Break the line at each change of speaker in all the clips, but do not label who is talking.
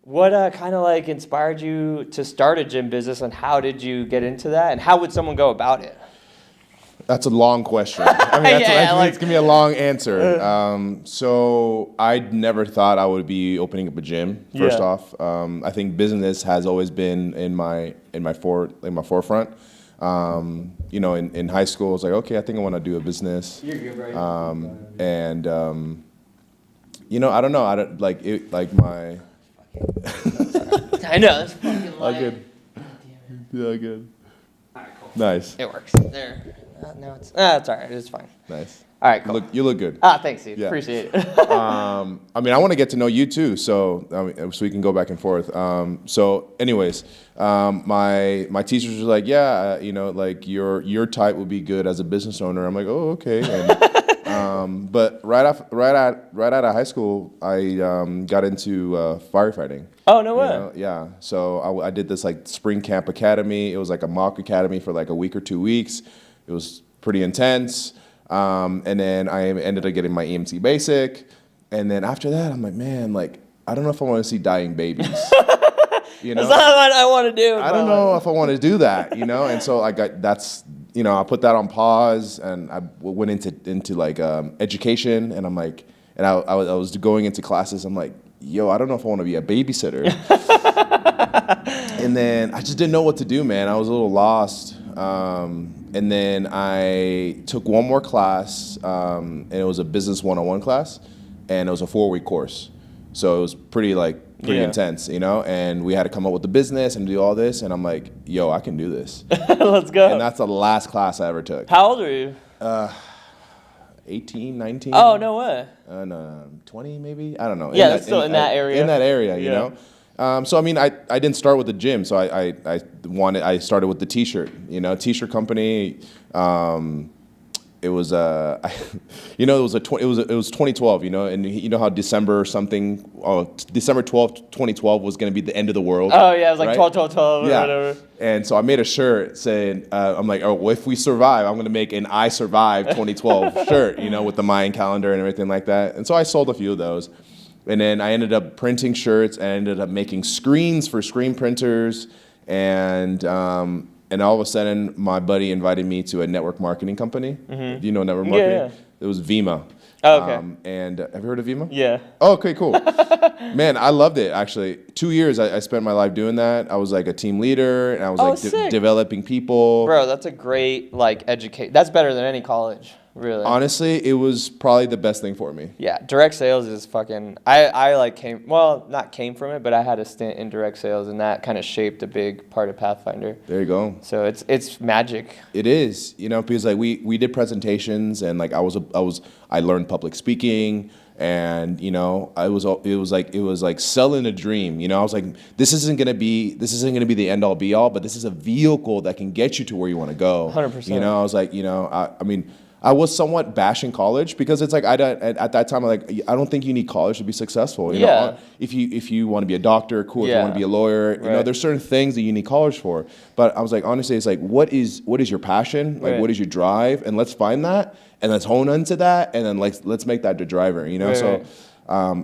What kind of like inspired you to start a gym business, and how did you get into that, and how would someone go about it?
That's a long question. I mean, it's gonna be a long answer. So I never thought I would be opening up a gym. First off, I think business has always been in my forefront. You know, in high school, I was like, okay, I think I want to do a business.
You're good, right?
You know, I don't know. I don't like it. Like my.
I know. That's fucking
All good. Yeah, good.
All right, cool.
Nice.
It works. There. No, it's all right. It's fine.
Nice.
All right, cool.
You look good.
Thanks, Steve.
Yeah.
Appreciate it.
I mean, I want to get to know you too, so so we can go back and forth. So, anyways, my teachers were like, yeah, you know, like your type would be good as a business owner. I'm like, oh, okay. And, but right out of high school, I got into firefighting.
Oh, no way.
You know? Yeah. So I did this like spring camp academy. It was like a mock academy for like a week or 2 weeks. It was pretty intense. And then I ended up getting my EMT basic. And then after that, I'm like, man, like, I don't know if I want to see dying babies. You know?
That's not what I want to do.
I don't know if I want to do that, you know? And so I put that on pause, and I went into like education, and I'm like, and I was going into classes. I'm like, yo, I don't know if I want to be a babysitter. And then I just didn't know what to do, man. I was a little lost. And then I took one more class, and it was a business 101 class, and it was a 4-week course. So it was pretty intense, you know? And we had to come up with the business and do all this, and I'm like, yo, I can do this.
Let's go.
And that's the last class I ever took.
How old are you?
18, 19.
Oh, no way.
No, 20 maybe? I don't know.
Yeah, that's still in that area.
In that area, you know? So I mean, I didn't start with the gym. So I started with the T-shirt. You know, T-shirt company. It was you know, it was 2012. You know, and you know how December 12th, 2012 was going to be the end of the world.
Oh yeah, it was like
right?
12, 12, 12 or
Yeah.
whatever.
And so I made a shirt saying, I'm like, oh, well, if we survive, I'm going to make an I Survive 2012 shirt. You know, with the Mayan calendar and everything like that. And so I sold a few of those. And then I ended up printing shirts, and I ended up making screens for screen printers, and all of a sudden, my buddy invited me to a network marketing company. Mm-hmm. Do you know network marketing?
Yeah.
It was Vima.
Oh, okay.
And have you heard of Vima?
Yeah.
Oh, okay, cool. Man, I loved it, actually. 2 years I spent my life doing that. I was like a team leader, and I was developing people.
Bro, that's a great educate. That's better than any college. Really?
Honestly, it was probably the best thing for me.
Yeah, direct sales is fucking. I came from it, but I had a stint in direct sales, and that kind of shaped a big part of Pathfinder.
There you go.
So it's magic.
It is, you know, because like we did presentations, and like I learned public speaking, and you know, it was like selling a dream. You know, I was like, this isn't gonna be the end all be all, but this is a vehicle that can get you to where you want to go.
100%.
You know, I was like, you know, I mean. I was somewhat bashing college because it's like at that time I don't think you need college to be successful. You know, if you want to be a doctor, cool. If you want to be a lawyer, you know, there's certain things that you need college for. But I was like, honestly, it's like what is your passion? Like what is your drive? And let's find that, and let's hone into that, and then let's make that the driver. You know, so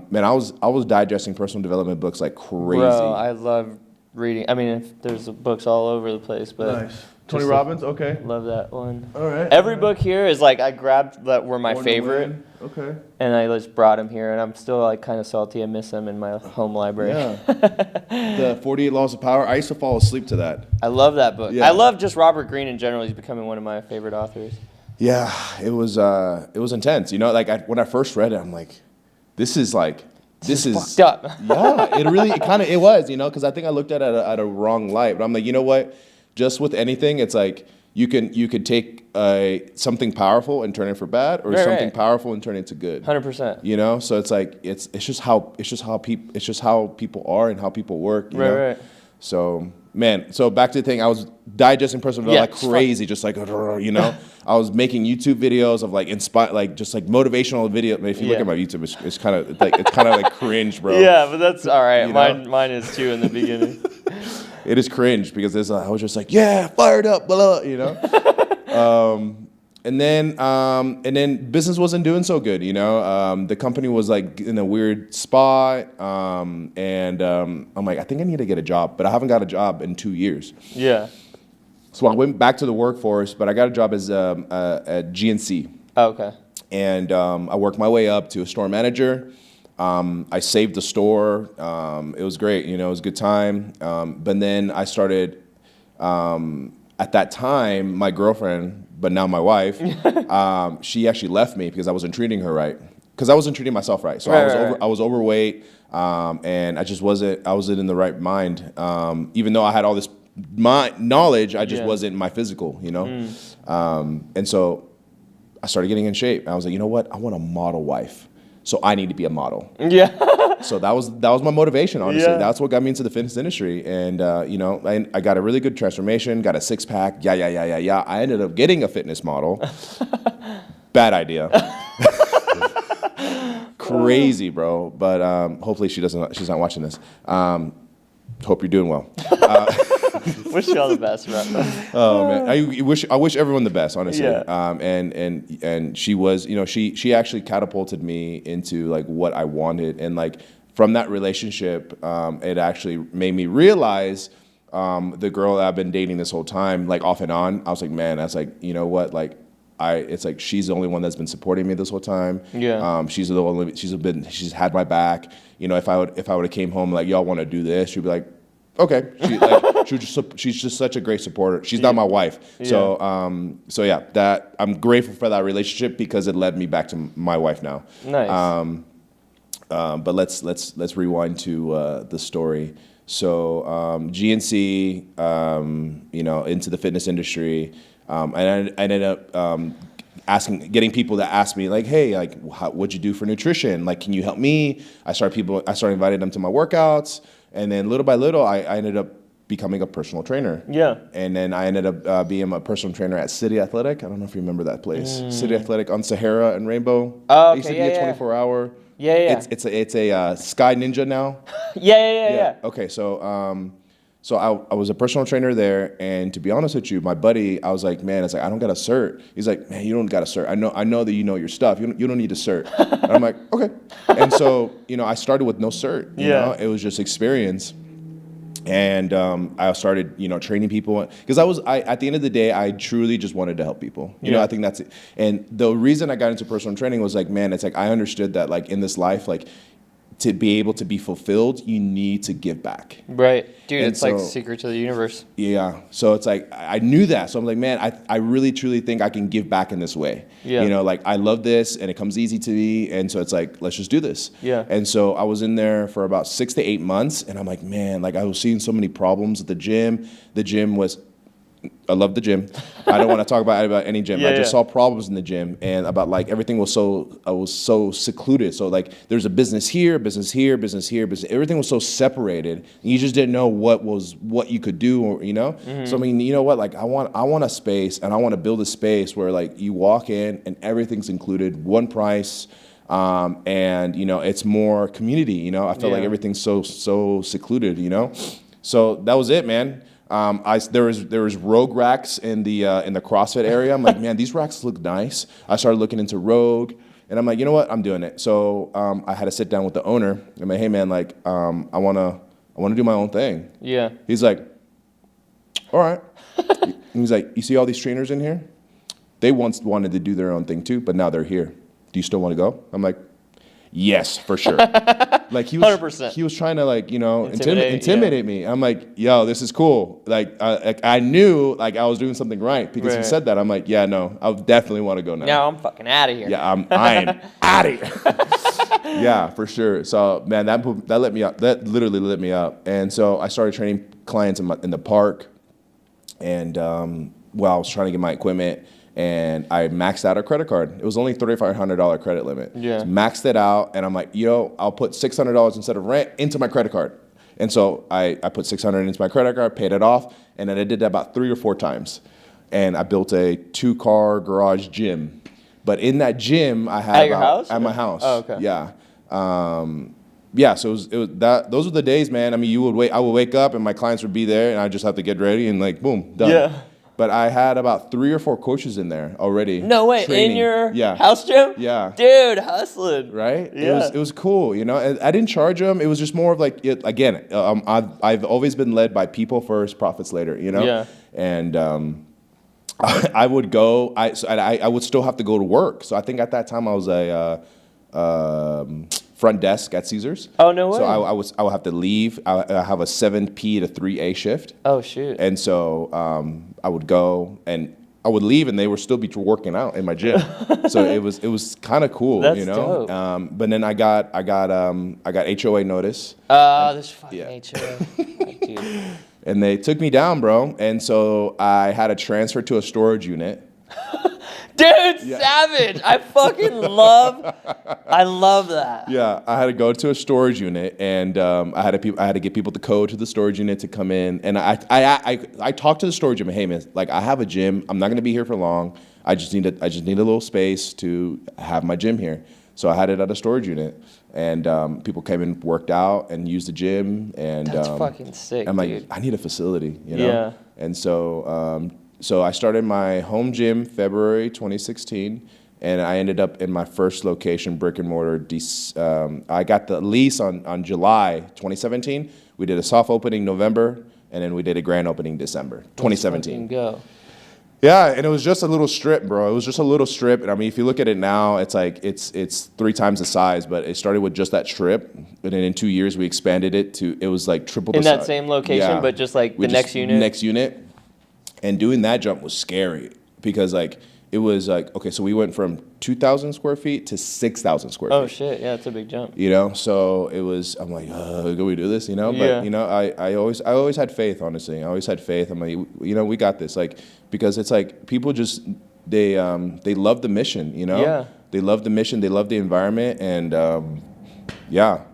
man, I was digesting personal development books like crazy.
Bro, I love reading. I mean, there's books all over the place, but.
Nice. Tony Robbins, okay.
Love that one.
All right.
Every book here is like I grabbed that were my favorite.
Okay.
And I just brought them here, and I'm still like kind of salty. I miss them in my home library.
Yeah. The 48 Laws of Power. I used to fall asleep to that.
I love that book.
Yeah.
I love just Robert Greene in general. He's becoming one of my favorite authors.
Yeah, it was intense. You know, like when I first read it, I'm like, this is
fucked up.
Yeah, it was, you know, because I think I looked at it at a wrong light. But I'm like, you know what? Just with anything, it's like you could take something powerful and turn it for bad, or something powerful and turn it to good.
100%.
You know, so it's like it's just how people are and how people work. You know?
Right.
So man, back to the thing, I was digesting personal development like crazy, just like you know. I was making YouTube videos of like motivational video. If you look at my YouTube, it's kind of like cringe, bro.
Yeah, but that's all right.
You know?
Mine is too in the beginning.
It is cringe because I was just like, yeah, fired up, blah, blah, you know. And then business wasn't doing so good, you know. The company was like in a weird spot, and I'm like, I think I need to get a job, but I haven't got a job in 2 years.
Yeah.
So I went back to the workforce, but I got a job as at GNC.
Oh, okay.
And I worked my way up to a store manager. I saved the store. It was great, you know, it was a good time. But then I started, at that time, my girlfriend, but now my wife, she actually left me because I wasn't treating her right. Because I wasn't treating myself right. So I was overweight, and I wasn't in the right mind. Even though I had all this knowledge, I just wasn't my physical, you know? And so I started getting in shape. I was like, you know what? I want a model wife. So I need to be a model.
Yeah.
So that was my motivation, honestly.
Yeah.
That's what got me into the fitness industry. And, you know, I got a really good transformation, got a six-pack, yeah. I ended up getting a fitness model. Bad idea. Crazy, bro. But hopefully she's not watching this. Hope you're doing well.
Wish you all the best, bro.
Oh man, I wish everyone the best, honestly.
Yeah.
And she was, you know, she actually catapulted me into like what I wanted, and like from that relationship, it actually made me realize the girl that I've been dating this whole time, like off and on. I was like, man, that's like, you know what, like. It's like she's the only one that's been supporting me this whole time.
Yeah.
She's the only. She's had my back. You know, if I would have came home like, y'all want to do this, she'd be like, okay. She's just such a great supporter. She's not my wife. Yeah. So yeah, that I'm grateful for that relationship because it led me back to my wife now.
Nice.
But let's rewind to the story. So GNC, you know, into the fitness industry. And I ended up getting people that asked me like, hey, like, what'd you do for nutrition? Like, can you help me? I started inviting them to my workouts, and then little by little, I ended up becoming a personal trainer.
Yeah.
And then I ended up being a personal trainer at City Athletic. I don't know if you remember that place. City Athletic on Sahara and Rainbow.
Oh, okay.
It used to be a 24-hour.
Yeah.
It's a Sky Ninja now.
Yeah.
Okay, so I was a personal trainer there, and to be honest with you, my buddy, I was like, man, it's like I don't got a cert. He's like, man, you don't got a cert. I know that you know your stuff. You don't need a cert. And I'm like, okay. And so, you know, I started with no cert. You know, it was just experience. And I started, you know, training people because at the end of the day, I truly just wanted to help people. You know, I think that's it. And the reason I got into personal training was like, man, it's like I understood that like in this life, like to be able to be fulfilled, you need to give back.
Right. Dude,
And
it's like secret to the universe.
Yeah. So it's like, I knew that. So I'm like, man, I really, truly think I can give back in this way.
Yeah.
You know, like I love this and it comes easy to me. And so it's like, let's just do this.
Yeah.
And so I was in there for about 6 to 8 months. And I'm like, man, like I was seeing so many problems at the gym. The gym was... I love the gym. I don't want to talk about any gym. I just saw problems in the gym, and about like everything was so secluded. So like there's a business here, business here, business here, business. Everything was so separated. And you just didn't know what you could do, or, you know. Mm-hmm. So I mean, you know what? Like I want a space, and I want to build a space where like you walk in and everything's included, one price. And you know, it's more community. You know, I felt like everything's so secluded. You know, so that was it, man. There was Rogue racks in the CrossFit area. I'm like, man, these racks look nice. I started looking into Rogue, and I'm like, you know what, I'm doing it. So I had to sit down with the owner. I'm like, hey man, like I wanna do my own thing.
Yeah.
He's like, all right. He's like, you see all these trainers in here? They once wanted to do their own thing too, but now they're here. Do you still want to go? I'm like, yes, for sure. Like he was
100%.
He was trying to like, you know, intimidate me. I'm like, yo, this is cool. Like I knew like I was doing something right because he said that. I'm like, yeah, no, I definitely want to go now.
Now I'm fucking out of here.
Yeah, I am out of here. Yeah, for sure. So man, that lit me up. That literally lit me up. And so I started training clients in the park, and while I was trying to get my equipment. And I maxed out a credit card. It was only $3,500 credit limit. Yeah. So maxed it out, and I'm like, yo, I'll put $600 instead of rent into my credit card. And so I put $600 into my credit card, paid it off, and then I did that about 3 or 4 times. And I built a 2-car garage gym. But in that gym, I had
at your house?
At my house.
Oh, okay.
Yeah. Yeah, so it was that. Those were the days, man. I mean, I would wake up, and my clients would be there, and I just have to get ready, and like, boom, done.
Yeah.
But I had about 3 or 4 coaches in there already.
No way,
training.
in your house gym?
Yeah.
Dude, hustling.
Right?
Yeah.
It was cool, you know. And I didn't charge them. It was just more of like, I've always been led by people first, profits later, you know.
Yeah.
And I would go. I would still have to go to work. So I think at that time I was a front desk at Caesars.
Oh, no way.
So I would have to leave. I have a 7P to 3A shift.
Oh shoot.
And so I would go and I would leave and they would still be working out in my gym. So it was kind of cool,
That's
you know.
dope.
But then I got HOA notice.
This fucking HOA. Dude.
And they took me down, bro. And so I had to transfer to a storage unit.
Dude, savage! I love that.
Yeah, I had to go to a storage unit, and I had to get people to code to the storage unit to come in. And I talked to the storage unit. Hey man, like I have a gym. I'm not gonna be here for long. I just need a little space to have my gym here. So I had it at a storage unit, and people came and worked out and used the gym. And
that's fucking sick.
I'm like,
dude.
I need a facility, you know.
Yeah.
And so. So I started my home gym February 2016, and I ended up in my first location, brick and mortar. I got the lease on July 2017. We did a soft opening November, and then we did a grand opening December 2017.
Let's fucking go.
Yeah, and it was just a little strip, bro. It was just a little strip. And I mean, if you look at it now, it's like it's 3 times the size, but it started with just that strip, and then in 2 years we expanded it to it was like triple the size.
In that same location, but just like the next unit.
Next unit. And doing that jump was scary because like it was like, okay, so we went from 2,000 square feet to 6,000 square feet.
Oh shit, yeah, it's a big jump.
You know, so it was, I'm like, can we do this, you know?
Yeah.
But, you know, I always had faith, honestly. I always had faith. I'm like, you know, we got this. Like, because it's like people just, they love the mission, you know?
Yeah.
They love the mission. They love the environment. And, yeah,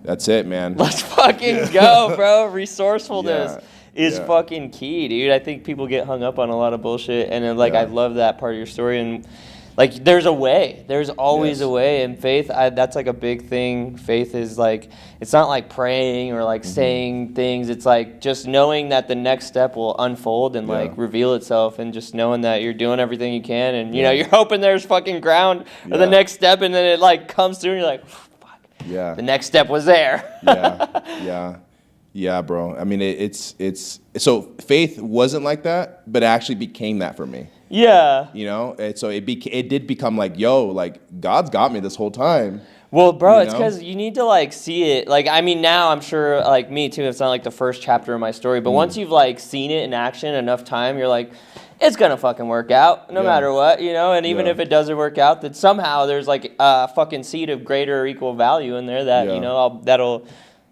that's it, man.
Let's fucking go, bro. Resourcefulness.
Yeah.
Is fucking key, dude. I think people get hung up on a lot of bullshit, and then, like I love that part of your story. And like, there's a way. There's always a way. And faith, that's like a big thing. Faith is like, it's not like praying or like saying things. It's like just knowing that the next step will unfold and like reveal itself, and just knowing that you're doing everything you can, and you know you're hoping there's fucking ground or the next step, and then it like comes through, and you're like, fuck. Yeah. The next step was there.
Yeah, bro. I mean, it's so faith wasn't like that, but it actually became that for me. Yeah. You know, and so it did become like, yo, like God's got me this whole time.
Well, bro, it's because you need to like see it. Like, I mean, now I'm sure, like me too. It's not like the first chapter of my story, but once you've like seen it in action enough time, you're like, it's gonna fucking work out no matter what, you know. And even if it doesn't work out, that somehow there's like a fucking seed of greater or equal value in there that you know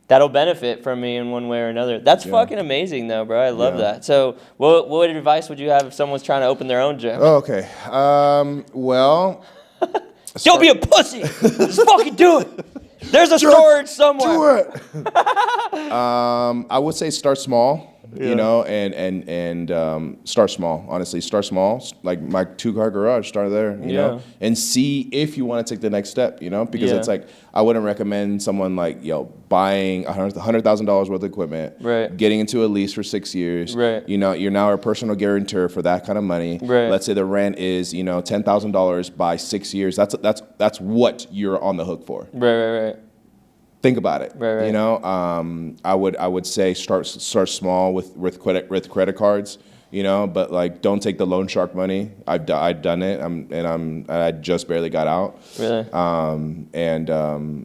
that'll benefit from me in one way or another. That's fucking amazing, though, bro. I love that. So, what advice would you have if someone's trying to open their own gym?
Oh, okay. Well,
don't be a pussy. Just fucking do it. There's a storage somewhere.
Do it. I would say start small. You know, and start small. Honestly, start small. Like my 2-car garage, start there. You know, and see if you want to take the next step. You know, because it's like I wouldn't recommend someone like buying $100,000 worth of equipment, getting into a lease for 6 years. You know, you're now a personal guarantor for that kind of money. Let's say the rent is $10,000 by 6 years. That's what you're on the hook for. Right. Think about it. You know, I would say start small with credit cards. You know, but like don't take the loan shark money. I've done it. I just barely got out. Really.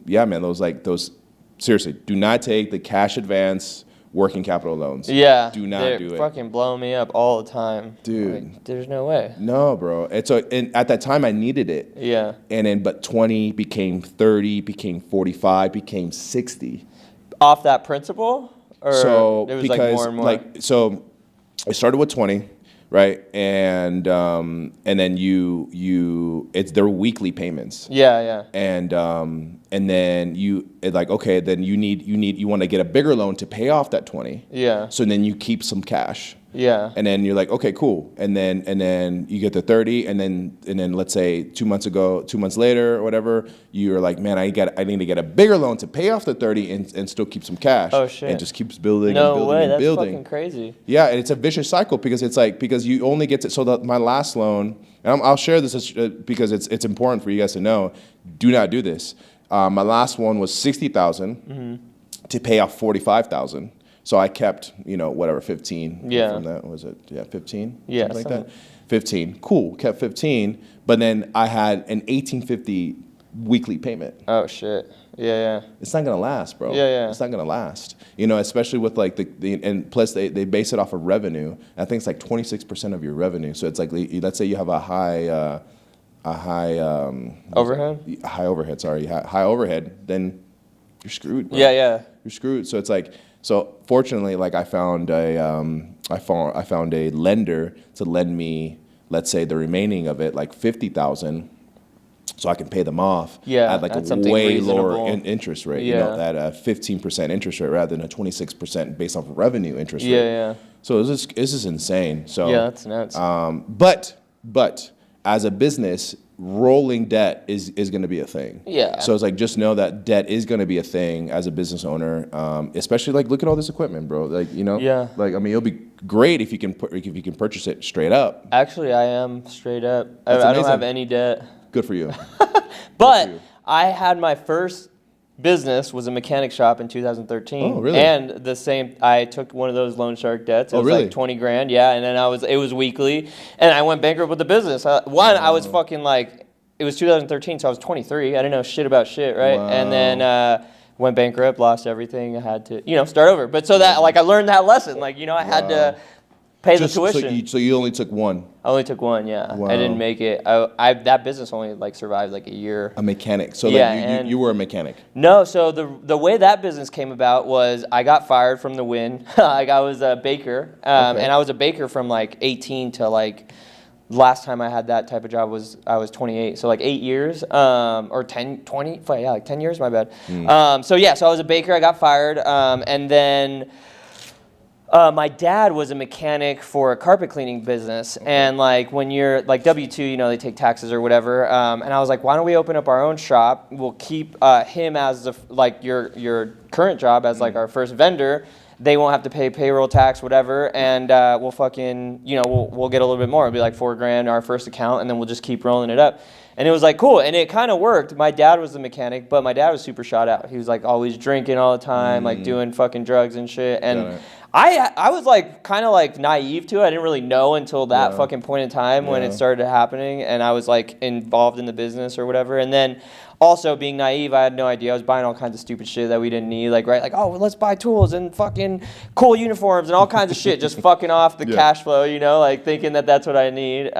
Yeah, man. Those seriously, do not take the cash advance working capital loans. Yeah. Do not do it.
Fucking blowing me up all the time.
Dude.
Like, there's no way.
No, bro. And at that time I needed it. Yeah. And then but 20 became 30, became 45, became 60.
Off that principle? Or
so
it was
because
like more and more?
Like so I started with 20, right? And then they're weekly payments. Yeah. And then you want to get a bigger loan to pay off that 20. Yeah. So then you keep some cash.
Yeah.
And then you're like, okay, cool. And then you get to 30, and then let's say 2 months later or whatever, you're like, man, I need to get a bigger loan to pay off the 30 and still keep some cash.
Oh shit.
And just keeps building
no
and building
way,
and
that's
building.
fucking crazy.
Yeah, and it's a vicious cycle because you only get to, so my last loan, and I'll share this because it's important for you guys to know. Do not do this. My last one was $60,000 to pay off $45,000. So I kept, whatever, 15 from that. Was it? Yeah, 15?
Yeah.
Something like that. 15. Cool. Kept 15. But then I had an $1,850 weekly payment.
Oh, shit. Yeah.
It's not going to last, bro.
Yeah.
It's not going to last. Especially with like and plus they base it off of revenue. I think it's like 26% of your revenue. So it's like, let's say you have a high
overhead?
High overhead, sorry. High overhead, then you're screwed, bro.
Yeah.
You're screwed. So it's like, so fortunately, like I found a lender to lend me, let's say the remaining of it, like $50,000, so I can pay them off at like a way lower interest rate. At a 15% interest rate rather than a 26% based off of revenue interest rate.
Yeah.
So this is insane. So
yeah, that's nuts.
But as a business, rolling debt is going to be a thing.
Yeah.
So it's like, just know that debt is going to be a thing as a business owner, especially like, look at all this equipment, bro. Like,
Yeah.
Like, I mean, it'll be great if you can purchase it straight up.
Actually, I am straight up. I don't have any debt.
Good for you.
But I had my first business was a mechanic shop in 2013.
Oh, really?
And I took one of those loan shark debts. It was
really?
like 20 grand. Yeah. And then it was weekly. And I went bankrupt with the business. I was fucking like, it was 2013, so I was 23. I didn't know shit about shit, right?
Wow.
And then went bankrupt, lost everything. I had to, start over. But so that, like, I learned that lesson. Like, I had to pay the tuition.
So you only took one?
I only took one, yeah.
Wow.
I didn't make it. That business only like survived like a year.
A mechanic. So
Yeah,
like you were a mechanic.
No, so the way that business came about was I got fired from the Win. Like I was a baker, and I was a baker from like 18 to like last time I had that type of job was I was 28. So like 8 years, or 10, 20, yeah, like 10 years. My bad. So I was a baker. I got fired, and then. My dad was a mechanic for a carpet cleaning business, and like when you're like W-2, they take taxes or whatever. And I was like, why don't we open up our own shop? We'll keep him as your current job as like our first vendor. They won't have to pay payroll tax, whatever, and we'll fucking we'll get a little bit more. It'll be like $4,000 our first account, and then we'll just keep rolling it up. And it was like cool, and it kind of worked. My dad was the mechanic, but my dad was super shot out. He was like always drinking all the time, like doing fucking drugs and shit. And I was like kind of like naive to it. I didn't really know until that fucking point in time when it started happening, and I was like involved in the business or whatever. And then also being naive, I had no idea. I was buying all kinds of stupid shit that we didn't need, like let's buy tools and fucking cool uniforms and all kinds of shit, just fucking off the cash flow, like thinking that that's what I need.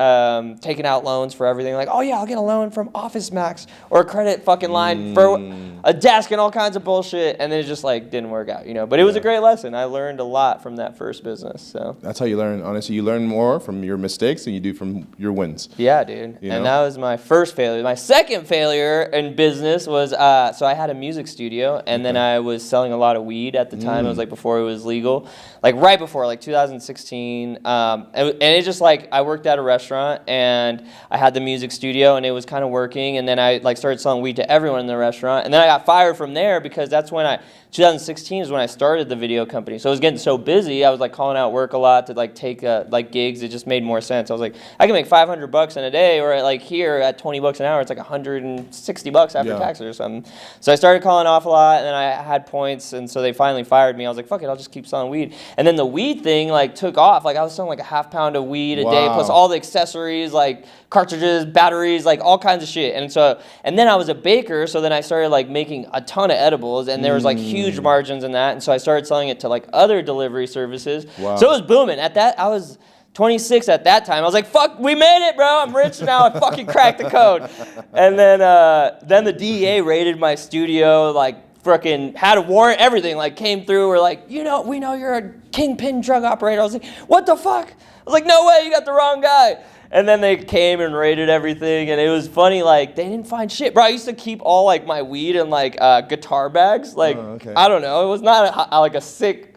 Taking out loans for everything, like I'll get a loan from Office Max or a credit fucking line for a desk and all kinds of bullshit, and then it just like didn't work out, But it was a great lesson. I learned a lot from that first business. So
that's how you learn. Honestly, you learn more from your mistakes than you do from your wins.
Yeah, dude. And that was my first failure. My second failure in business was so I had a music studio, and then I was selling a lot of weed at the time. It was like before it was legal, like right before, like 2016. And it just like I worked at a restaurant, and I had the music studio, and it was kind of working. And then I like started selling weed to everyone in the restaurant, and then I got fired from there because that's when 2016 is when I started the video company. So I was getting so busy, I was like calling out work a lot to like take like gigs. It just made more sense. I was like, I can make $500 in a day, or like here at $20 an hour, it's like $160 after taxes or something. So I started calling off a lot, and then I had points, and so they finally fired me. I was like, fuck it, I'll just keep selling weed. And then the weed thing like took off. Like I was selling like a half pound of weed a day, plus all the accessories, like cartridges, batteries, like all kinds of shit. And then I was a baker, so then I started like making a ton of edibles, and there was like huge margins in that. And so I started selling it to like other delivery services. Wow. So it was booming. At that, I was 26 at that time. I was like, fuck, we made it, bro. I'm rich now. I fucking cracked the code. And then the DEA raided my studio, like freaking had a warrant, everything, like came through. We're like, we know you're a kingpin drug operator. I was like, what the fuck? I was like, no way, you got the wrong guy. And then they came and raided everything, and it was funny, like, they didn't find shit. Bro, I used to keep all, like, my weed in, like, guitar bags. Like, I don't know. It was not, like, a slick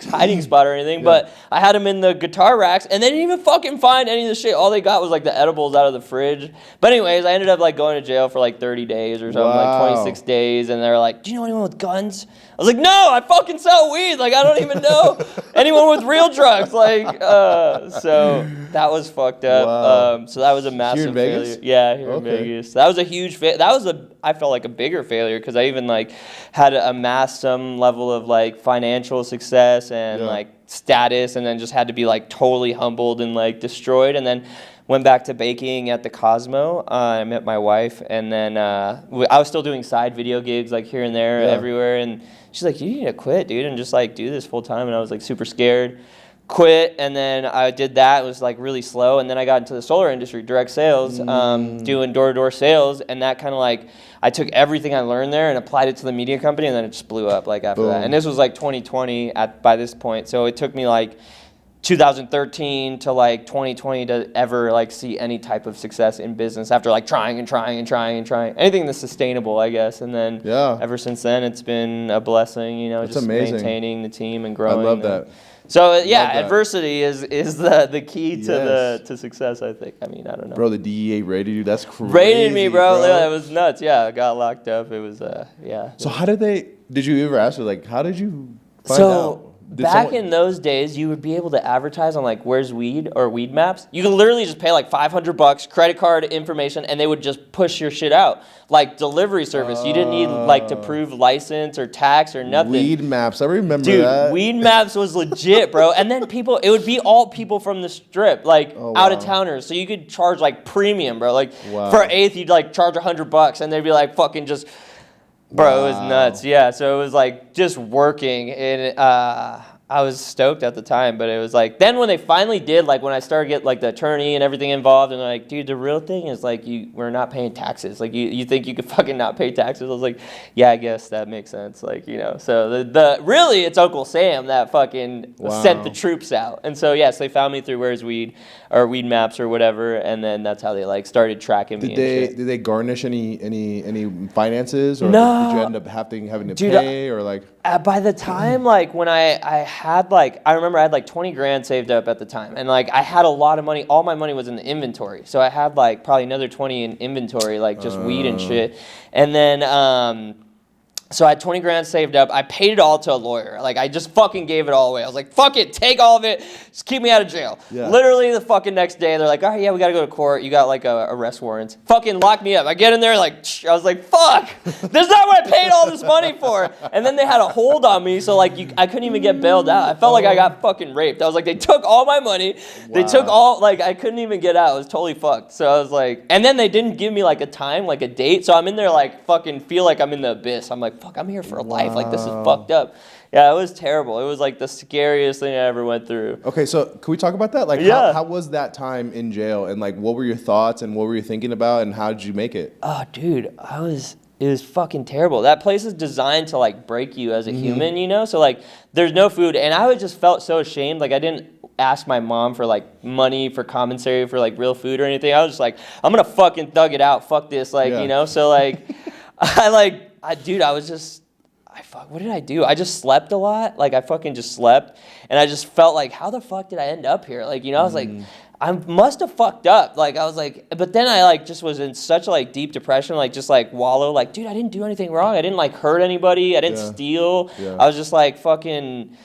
hiding spot or anything, but I had them in the guitar racks, and they didn't even fucking find any of the shit. All they got was, like, the edibles out of the fridge. But anyways, I ended up, like, going to jail for, like, 30 days or something, like, 26 days, and they were like, do you know anyone with guns? I was like, no, I fucking sell weed. Like, I don't even know anyone with real drugs. Like, so that was fucked up. Wow. So that was a massive failure. Yeah, here in Vegas. That was a huge I felt like a bigger failure because I even like had amassed some level of like financial success and like status, and then just had to be like totally humbled and like destroyed. And then went back to baking at the Cosmo. I met my wife, and then I was still doing side video gigs like here and there everywhere. And she's like, you need to quit, dude, and just like do this full time. And I was like super scared. Quit, and then I did that. It was like really slow, and then I got into the solar industry, direct sales, doing door-to-door sales, and that kind of like, I took everything I learned there and applied it to the media company, and then it just blew up like after that. And this was like 2020 by this point, so it took me like 2013 to like 2020 to ever like see any type of success in business after like trying anything that's sustainable, I guess. And then ever since then, it's been a blessing, you know, just maintaining the team and growing.
I love that.
So adversity is the key to to success, I think. I mean, I don't know.
Bro, the DEA raided you. That's crazy.
Raided me, bro. Yeah, it was nuts. Yeah, I got locked up. It was
So how did you ever ask her, like, how did you find out?
Back in those days, you would be able to advertise on like Where's Weed or Weed Maps. You could literally just pay like $500, credit card information, and they would just push your shit out. Like delivery service, you didn't need like to prove license or tax or nothing.
Weed Maps, I remember that.
Dude, Weed Maps was legit, bro. And then it would be all people from the strip, like out of towners. So you could charge like premium, bro. Like for an eighth, you'd like charge $100, and they'd be like fucking just. Bro, it was nuts. Yeah, so it was like just working, and I was stoked at the time, but it was like, then when they finally did, like when I started getting like the attorney and everything involved, and they're like, dude, the real thing is like we're not paying taxes. Like you think you could fucking not pay taxes? I was like, yeah, I guess that makes sense. Like, you know, so really it's Uncle Sam that fucking sent the troops out. And so yes, they found me through Where's Weed or Weed Maps or whatever, and then that's how they like started tracking me.
Did they garnish any finances, or did you end up having to pay, or like?
By the time like when I had like, I remember I had like 20 grand saved up at the time, and like I had a lot of money. All my money was in the inventory, so I had like probably another 20 in inventory, like just weed and shit. And then so I had 20 grand saved up. I paid it all to a lawyer. Like, I just fucking gave it all away. I was like, fuck it, take all of it, just keep me out of jail. Yeah. Literally the fucking next day, they're like, all right, yeah, we gotta go to court. You got like a arrest warrant. Fucking lock me up. I get in there like, I was like, fuck, this is not what I paid all this money for. And then they had a hold on me, so like I couldn't even get bailed out. I felt like I got fucking raped. I was like, they took all my money. They took all, like I couldn't even get out. I was totally fucked. So I was like, and then they didn't give me like a time, like a date. So I'm in there like fucking feel like I'm in the abyss. I'm like, fuck, I'm here for life. Like, this is fucked up. Yeah, it was terrible. It was like the scariest thing I ever went through.
Okay, so can we talk about that? Like, how was that time in jail, and like, what were your thoughts, and what were you thinking about, and how did you make it?
Oh, dude, it was fucking terrible. That place is designed to like break you as a human, you know? So like, there's no food, and I just felt so ashamed. Like, I didn't ask my mom for like money for commissary for like real food or anything. I was just like, I'm gonna fucking thug it out. Fuck this, like, you know? So like, what did I do? I just slept a lot. Like, I fucking just slept. And I just felt like, how the fuck did I end up here? Like, you know, I was like, I must have fucked up. Like, I was like, but then I like just was in such a like deep depression, like just like wallow, like, dude, I didn't do anything wrong. I didn't like hurt anybody. I didn't steal. Yeah. I was just like fucking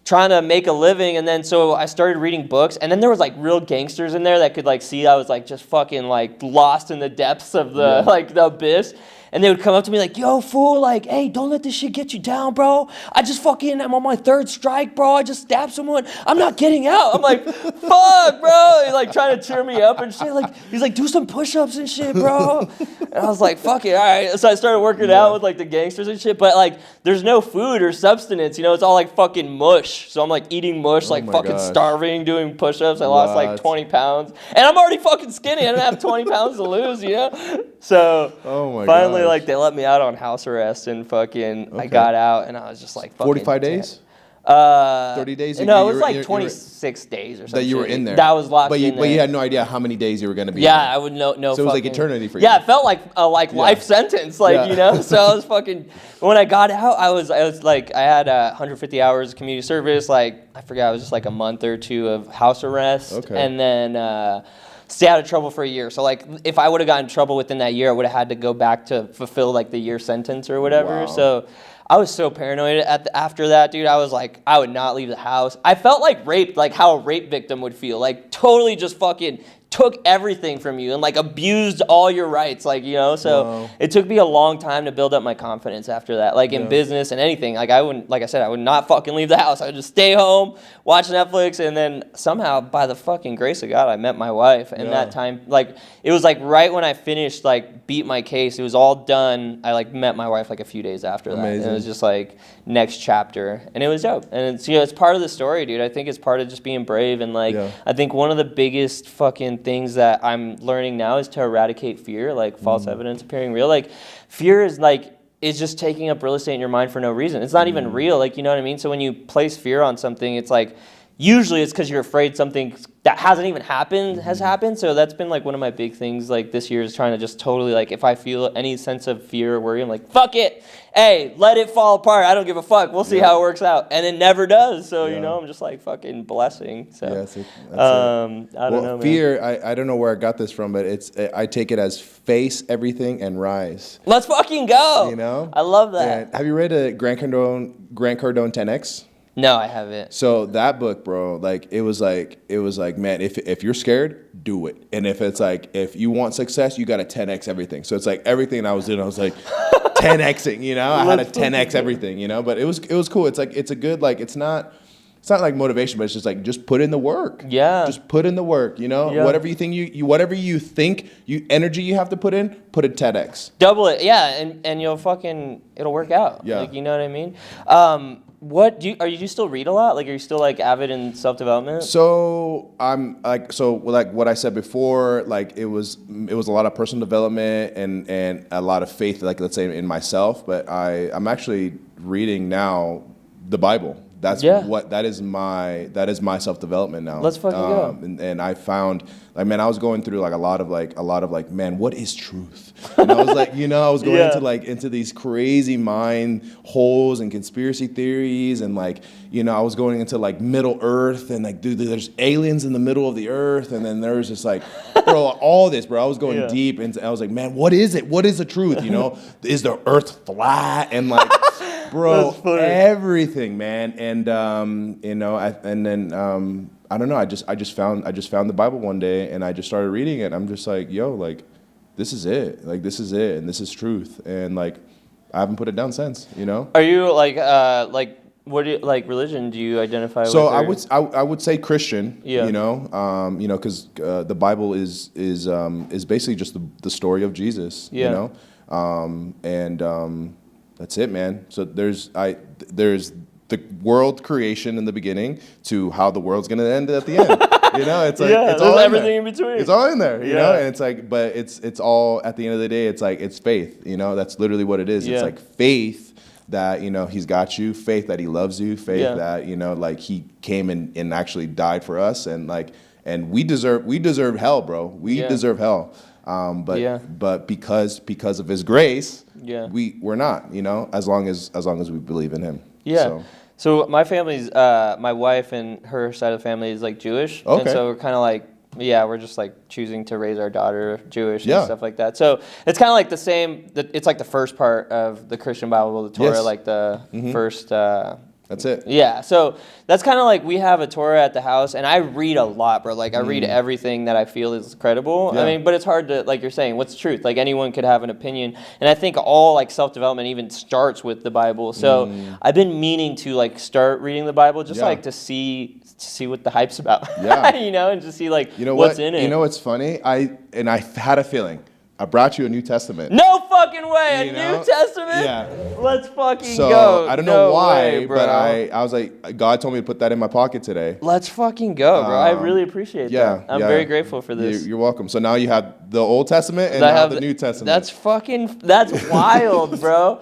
trying to make a living. And then so I started reading books, and then there was like real gangsters in there that could like see I was like just fucking like lost in the depths of the like the abyss. And they would come up to me like, yo, fool, like, hey, don't let this shit get you down, bro. I'm on my third strike, bro. I just stabbed someone. I'm not getting out. I'm like, fuck, bro. He's like trying to cheer me up and shit. Like, he's like, do some push-ups and shit, bro. And I was like, fuck it, all right. So I started working out with like the gangsters and shit. But like, there's no food or substance, you know? It's all like fucking mush. So I'm like eating mush, like fucking starving, doing push-ups. I lost like 20 pounds. And I'm already fucking skinny. I don't have 20 pounds to lose, you know? So finally, like, they let me out on house arrest, and fucking I got out, and I was just like fucking
45 days? 30 days?
No, it was like 26 days or something.
That you were in there.
That was locked in there.
But you had no idea how many days you were going to be
Yeah,
there.
I would know.
So it was like eternity for you.
Yeah, it felt like a life sentence, you know? So I was fucking, when I got out, I was like, I had 150 hours of community service. Like, I forgot, it was just like a month or two of house arrest.
Okay.
And then stay out of trouble for a year. So like, if I would have gotten in trouble within that year, I would have had to go back to fulfill like the year sentence or whatever.
Wow.
So I was so paranoid after that, dude. I was like, I would not leave the house. I felt like raped, like how a rape victim would feel. Like totally just fucking took everything from you and like abused all your rights, like, you know. So it took me a long time to build up my confidence after that, like in business and anything. Like I wouldn't, like I said, I would not fucking leave the house. I would just stay home, watch Netflix, and then somehow by the fucking grace of God, I met my wife. And that time, like it was like right when I finished, like beat my case, it was all done. I like met my wife like a few days after that. And it was just like next chapter, and it was dope. And it's, you know, it's part of the story, dude. I think it's part of just being brave. And like I think one of the biggest fucking things that I'm learning now is to eradicate fear, like false evidence appearing real. Like fear is like, it's just taking up real estate in your mind for no reason. It's not even real, like, you know what I mean? So when you place fear on something, it's like, usually it's because you're afraid something that hasn't even happened has happened. So that's been like one of my big things like this year is trying to just totally like, if I feel any sense of fear or worry, I'm like, fuck it. Hey, let it fall apart. I don't give a fuck. We'll see how it works out. And it never does. So, you know, I'm just like fucking blessing. So
that's it.
I don't know, man.
Fear, I don't know where I got this from, but I take it as face everything and rise.
Let's fucking go.
You know?
I love that.
And have you read Grant Cardone 10X?
No, I haven't.
So that book, bro, like it was like, man, if you're scared, do it. And if it's like, if you want success, you got to 10X everything. So it's like everything I was doing, I was like 10Xing, you know, I had to 10X everything, you know, but it was cool. It's like, it's a good, like, it's not like motivation, but it's just like, just put in the work.
Yeah.
Just put in the work, you know, whatever you think whatever you think energy you have to put in 10X.
Double it. Yeah. And you'll it'll work out.
Yeah.
Like, you know what I mean? What do you still read a lot? Like, are you still like avid in self-development?
So I'm like what I said before, like it was a lot of personal development and a lot of faith, like let's say in myself, but I'm actually reading now the Bible. That is my self-development now.
Let's fucking go.
And I found, like, man, I was going through like a lot of man, what is truth? And I was like, you know, I was going into these crazy mind holes and conspiracy theories, and like, you know, I was going into like Middle Earth, and like, dude, there's aliens in the middle of the earth, and then there was just like, bro, all this, bro. I was going deep, and I was like, man, what is it? What is the truth? You know, is the earth flat? And like, bro, everything, man. And you know, I don't know. I just found the Bible one day, and I just started reading it. And I'm just like, yo, like, this is it. Like, this is it, and this is truth. And like, I haven't put it down since. You know. Are you
like what do you, like religion do you identify with?
So I would say Christian. Yeah. You know, because the Bible is basically just the story of Jesus. Yeah. You know, that's it, man. So there's the world creation in the beginning to how the world's gonna end at the end. You know, it's like it's all everything in between. It's all in there, you know. And it's like, but it's all at the end of the day. It's like it's faith. You know, that's literally what it is. It's like faith that, you know, he's got you. Faith that he loves you. Faith that, you know, like he came and actually died for us, and like, and we deserve hell, bro. We deserve hell. But because of his grace, we're not, you know, as long as we believe in him. Yeah.
So my family's my wife and her side of the family is like Jewish. Okay. And so we're kind of like, we're just like choosing to raise our daughter Jewish and stuff like that. So it's kind of like the same. It's like the first part of the Christian Bible, the Torah, like the first.
That's it.
Yeah, so that's kind of like we have a Torah at the house, and I read a lot, bro. Like, I read everything that I feel is credible. Yeah. I mean, but it's hard to, like you're saying, what's truth? Like, anyone could have an opinion. And I think all, like, self-development even starts with the Bible. So I've been meaning to, like, start reading the Bible just, like, to see what the hype's about. Yeah. You know, and just see, like, what's in it.
You know what's funny? I had a feeling. I brought you a New Testament.
No fucking way! New Testament? Yeah. Let's fucking go.
So, I don't know why, but I was like, God told me to put that in my pocket today.
Let's fucking go, bro. I really appreciate that. I'm very grateful for this.
You're welcome. So now you have the Old Testament and now the New Testament.
That's wild, bro.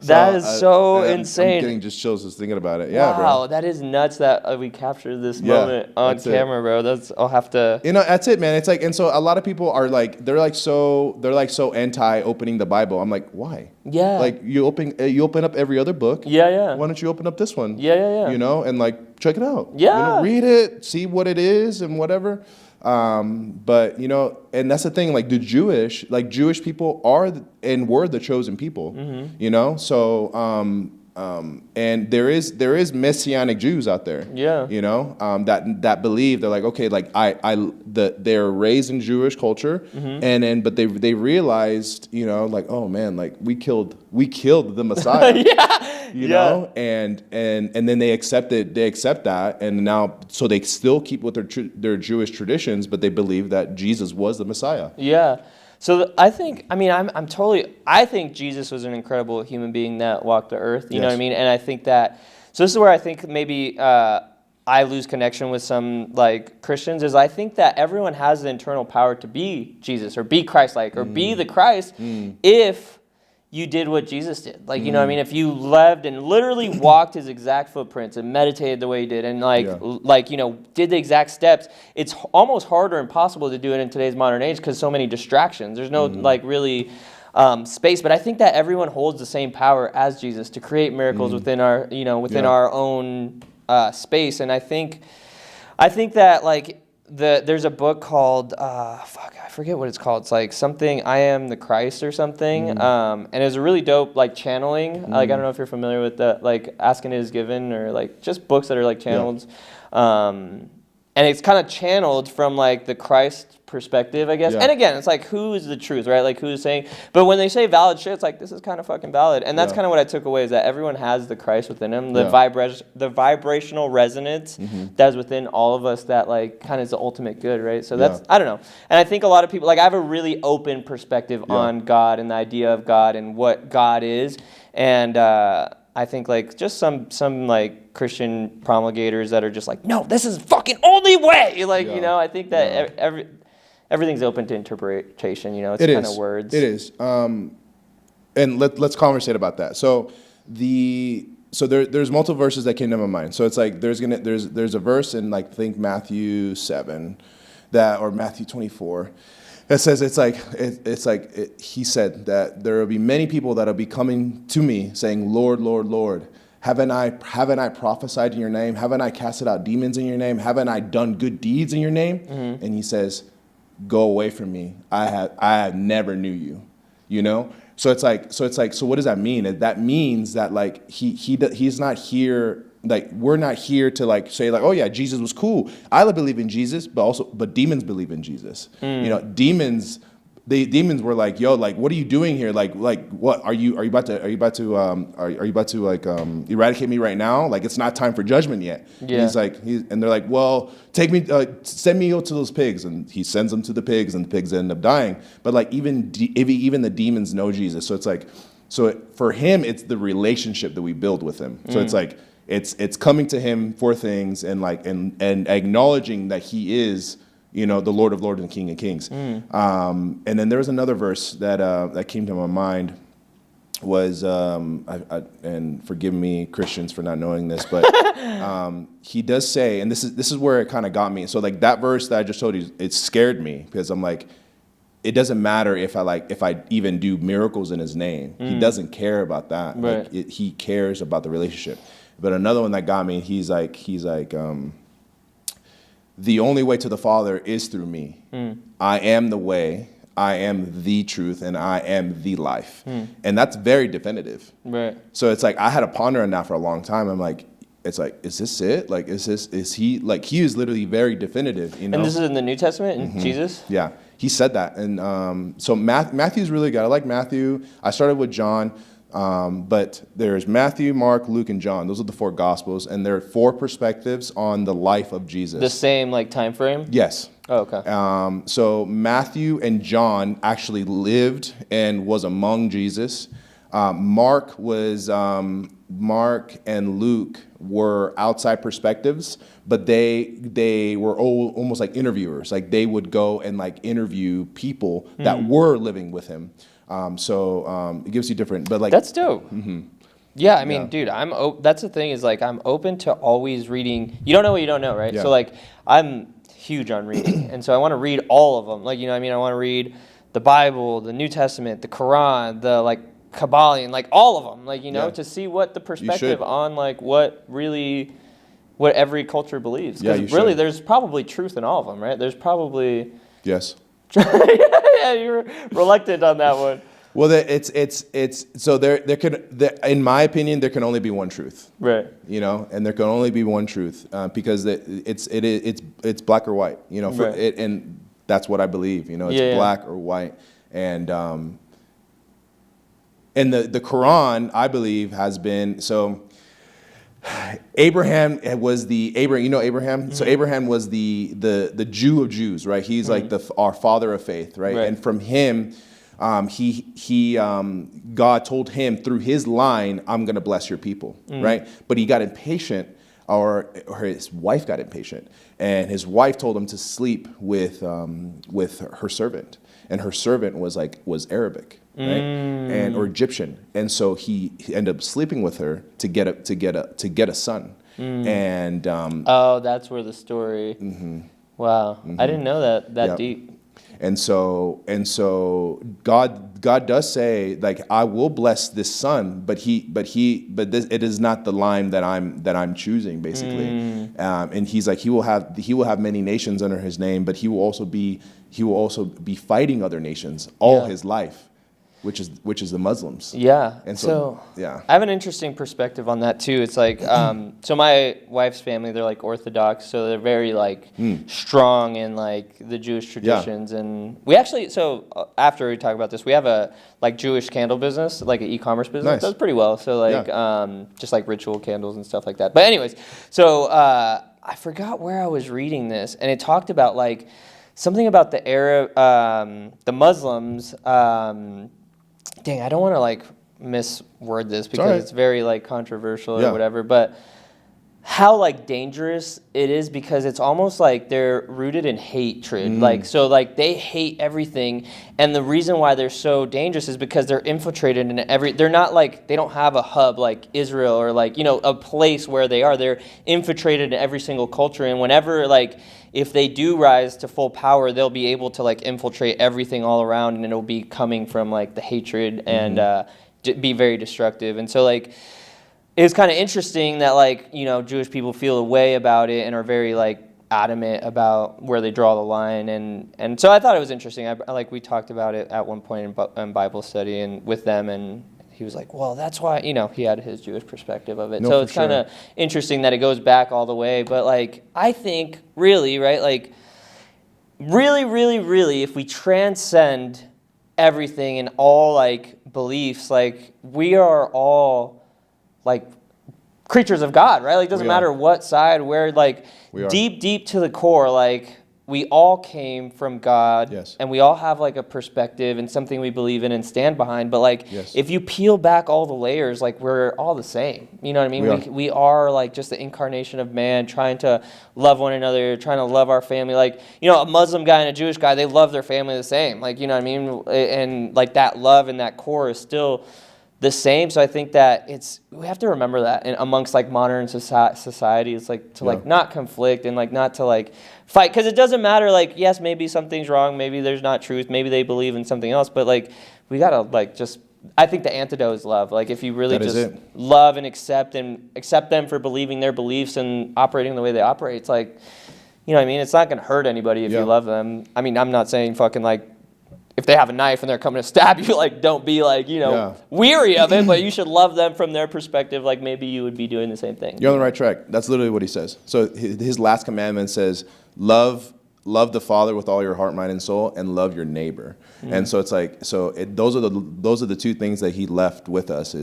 That is so insane.
I'm getting just chills just thinking about it. Yeah,
wow,
bro.
that is nuts that we captured this moment on camera, bro. I'll have to.
That's it, man. It's like, and so a lot of people are like, they're like so anti opening the Bible. I'm like, why?
Yeah.
Like you open up every other book.
Yeah.
Why don't you open up this one?
Yeah.
And like check it out.
Yeah.
Read it, see what it is and whatever. But and that's the thing. Like Jewish people are and were the chosen people. Mm-hmm. So and there is Messianic Jews out there.
Yeah.
That believe they're like, okay, like they're raised in Jewish culture, mm-hmm. but they realized, like, oh man, like we killed the Messiah.
Yeah.
And then they accept that, and now so they still keep with their Jewish traditions, but they believe that Jesus was the Messiah.
Yeah. So I think Jesus was an incredible human being that walked the earth. You know what I mean? And I think that, so this is where I think maybe I lose connection with some like Christians, is I think that everyone has the internal power to be Jesus or be Christ-like or be the Christ if you did what Jesus did. Like, you know what I mean? If you lived and literally walked his exact footprints and meditated the way he did and did the exact steps, it's almost hard or impossible to do it in today's modern age because so many distractions. There's no really space. But I think that everyone holds the same power as Jesus to create miracles within our, our own space. And I think that like there's a book called I forget what it's called. It's like something I Am the Christ or something. And it was a really dope like channeling. Like I don't know if you're familiar with that, like Asking Is Given or like just books that are like channeled. And it's kind of channeled from like the Christ perspective, I guess. Yeah. And again, it's like, who is the truth, right? Like who's saying, but when they say valid shit, it's like, this is kind of fucking valid. And that's kind of what I took away, is that everyone has the Christ within them, the vibrational resonance that is within all of us that like kind of is the ultimate good, right? So that's, I don't know. And I think a lot of people, like I have a really open perspective on God and the idea of God and what God is. And I think like just some like Christian promulgators that are just like, no, this is fucking only way. Like, I think that everything's open to interpretation. It's kind of words.
It is. And let's conversate about that. So there's multiple verses that came to my mind. So it's like there's a verse in like think Matthew 7 or Matthew 24. It says he said that there will be many people that will be coming to me saying, Lord, Lord, Lord, haven't I prophesied in your name? Haven't I casted out demons in your name? Haven't I done good deeds in your name? Mm-hmm. And he says, go away from me. I have never knew you. So it's like so what does that mean? That means that like he's not here. Like we're not here to like say like, oh yeah, Jesus was cool. I believe in Jesus, but demons believe in Jesus. Demons were like, yo, like what are you doing here? Like what are you about to like eradicate me right now? Like it's not time for judgment yet. Yeah. And they're like, well, send me to those pigs, and he sends them to the pigs, and the pigs end up dying. But like even the demons know Jesus, so it's like, for him, it's the relationship that we build with him. So it's like. It's coming to him for things and like and acknowledging that he is, the Lord of Lords and King of Kings. And then there was another verse that came to my mind was and forgive me, Christians, for not knowing this, but he does say, and this is where it kind of got me. So like that verse that I just told you, it scared me because I'm like, it doesn't matter if I even do miracles in his name. He doesn't care about that. Right. Like he cares about the relationship. But another one that got me, he's like, the only way to the Father is through me. I am the way, I am the truth, and I am the life. And that's very definitive. Right. So it's like, I had to ponder on that for a long time. I'm like, it's like, is this it? Like, is he, like, he is literally very definitive, And
this is in the New Testament, in Jesus?
Yeah, he said that. And so Matthew's really good. I like Matthew. I started with John. But there's Matthew, Mark, Luke, and John. Those are the 4 Gospels, and there are 4 perspectives on the life of Jesus.
The same like time frame?
Yes.
Oh, okay.
So Matthew and John actually lived and was among Jesus. Mark and Luke were outside perspectives, but they were almost like interviewers. Like they would go and like interview people that were living with him. It gives you different, but like
that's dope. Yeah, I mean, dude, that's the thing is like I'm open to always reading. You don't know what you don't know, right?
Yeah.
So like I'm huge on reading, and so I want to read all of them. Like, you know what I mean? I want to read the Bible, the New Testament, the Quran, the like Kabbalion, like all of them. Like, you know, to see what the perspective on like what every culture believes. Because really, there's probably truth in all of them, right? There's probably
yes.
Yeah, you're reluctant on that one.
Well, it's so there in my opinion, there can only be one truth,
right?
You know, and there can only be one truth because it's black or white, you know, and that's what I believe, you know, it's black or white, and the Quran, I believe, has been so. Abraham was you know Abraham? Mm-hmm. So Abraham was the Jew of Jews, right? He's like our father of faith, right? And from him, God told him through his line, I'm going to bless your people, right? But he got impatient, or his wife got impatient, and his wife told him to sleep with her servant, and her servant was Arabic, right, or Egyptian, and so he ended up sleeping with her to get a son, and
that's where the story. Wow, I didn't know that deep.
And so God does say, like, I will bless this son, but it is not the line that I'm choosing, basically. And he's like, he will have many nations under his name, but he will also be fighting other nations all his life, which is the Muslims.
Yeah.
And so yeah,
I have an interesting perspective on that too. It's like, so my wife's family, they're like Orthodox, so they're very like strong in like the Jewish traditions. And we actually, after we talk about this, we have a like Jewish candle business, like an e-commerce business. Nice. Does pretty well. So like, just like ritual candles and stuff like that. But anyways, so I forgot where I was reading this, and it talked about like something about the Arab, the Muslims. Dang, I don't want to like misword this because it's very like controversial or whatever, but how like dangerous it is because it's almost like they're rooted in hatred. Like, so like they hate everything, and the reason why they're so dangerous is because they're infiltrated in they're not like, they don't have a hub like Israel or like, you know, a place where they are. They're infiltrated in every single culture, and whenever like, if they do rise to full power, they'll be able to like infiltrate everything all around, and it'll be coming from like the hatred and be very destructive. And so like, it's kind of interesting that like, you know, Jewish people feel a way about it and are very like adamant about where they draw the line. And so I thought it was interesting. We talked about it at one point in Bible study and with them, and he was like, well, that's why, you know, he had his Jewish perspective of it. So it's kind of interesting that it goes back all the way. But like, I think really, right, like really, really, really, if we transcend everything and all like beliefs, like we are all like creatures of God, right? Like, doesn't matter what side, where, like deep to the core, like we all came from God, and we all have like a perspective and something we believe in and stand behind. But like, if you peel back all the layers, like we're all the same. You know what I mean? We are like just the incarnation of man, trying to love one another, trying to love our family. Like, you know, a Muslim guy and a Jewish guy, they love their family the same. Like, you know what I mean? And like that love and that core is still the same. So I think that we have to remember that amongst like modern society, it's like to like not conflict and like not to like fight, because it doesn't matter, like, yes, maybe something's wrong, maybe there's not truth, maybe they believe in something else, but like we gotta like just, I think the antidote is love. Like if you really just love and accept them for believing their beliefs and operating the way they operate, it's like, you know what I mean, it's not gonna hurt anybody if you love them. I mean, I'm not saying fucking like, if they have a knife and they're coming to stab you, like, don't be like, you know, weary of it, but you should love them from their perspective, like maybe you would be doing the same thing.
You're on the right track. That's literally what he says. So his last commandment says, love the Father with all your heart, mind, and soul, and love your neighbor. And so it's like, those are the two things that he left with us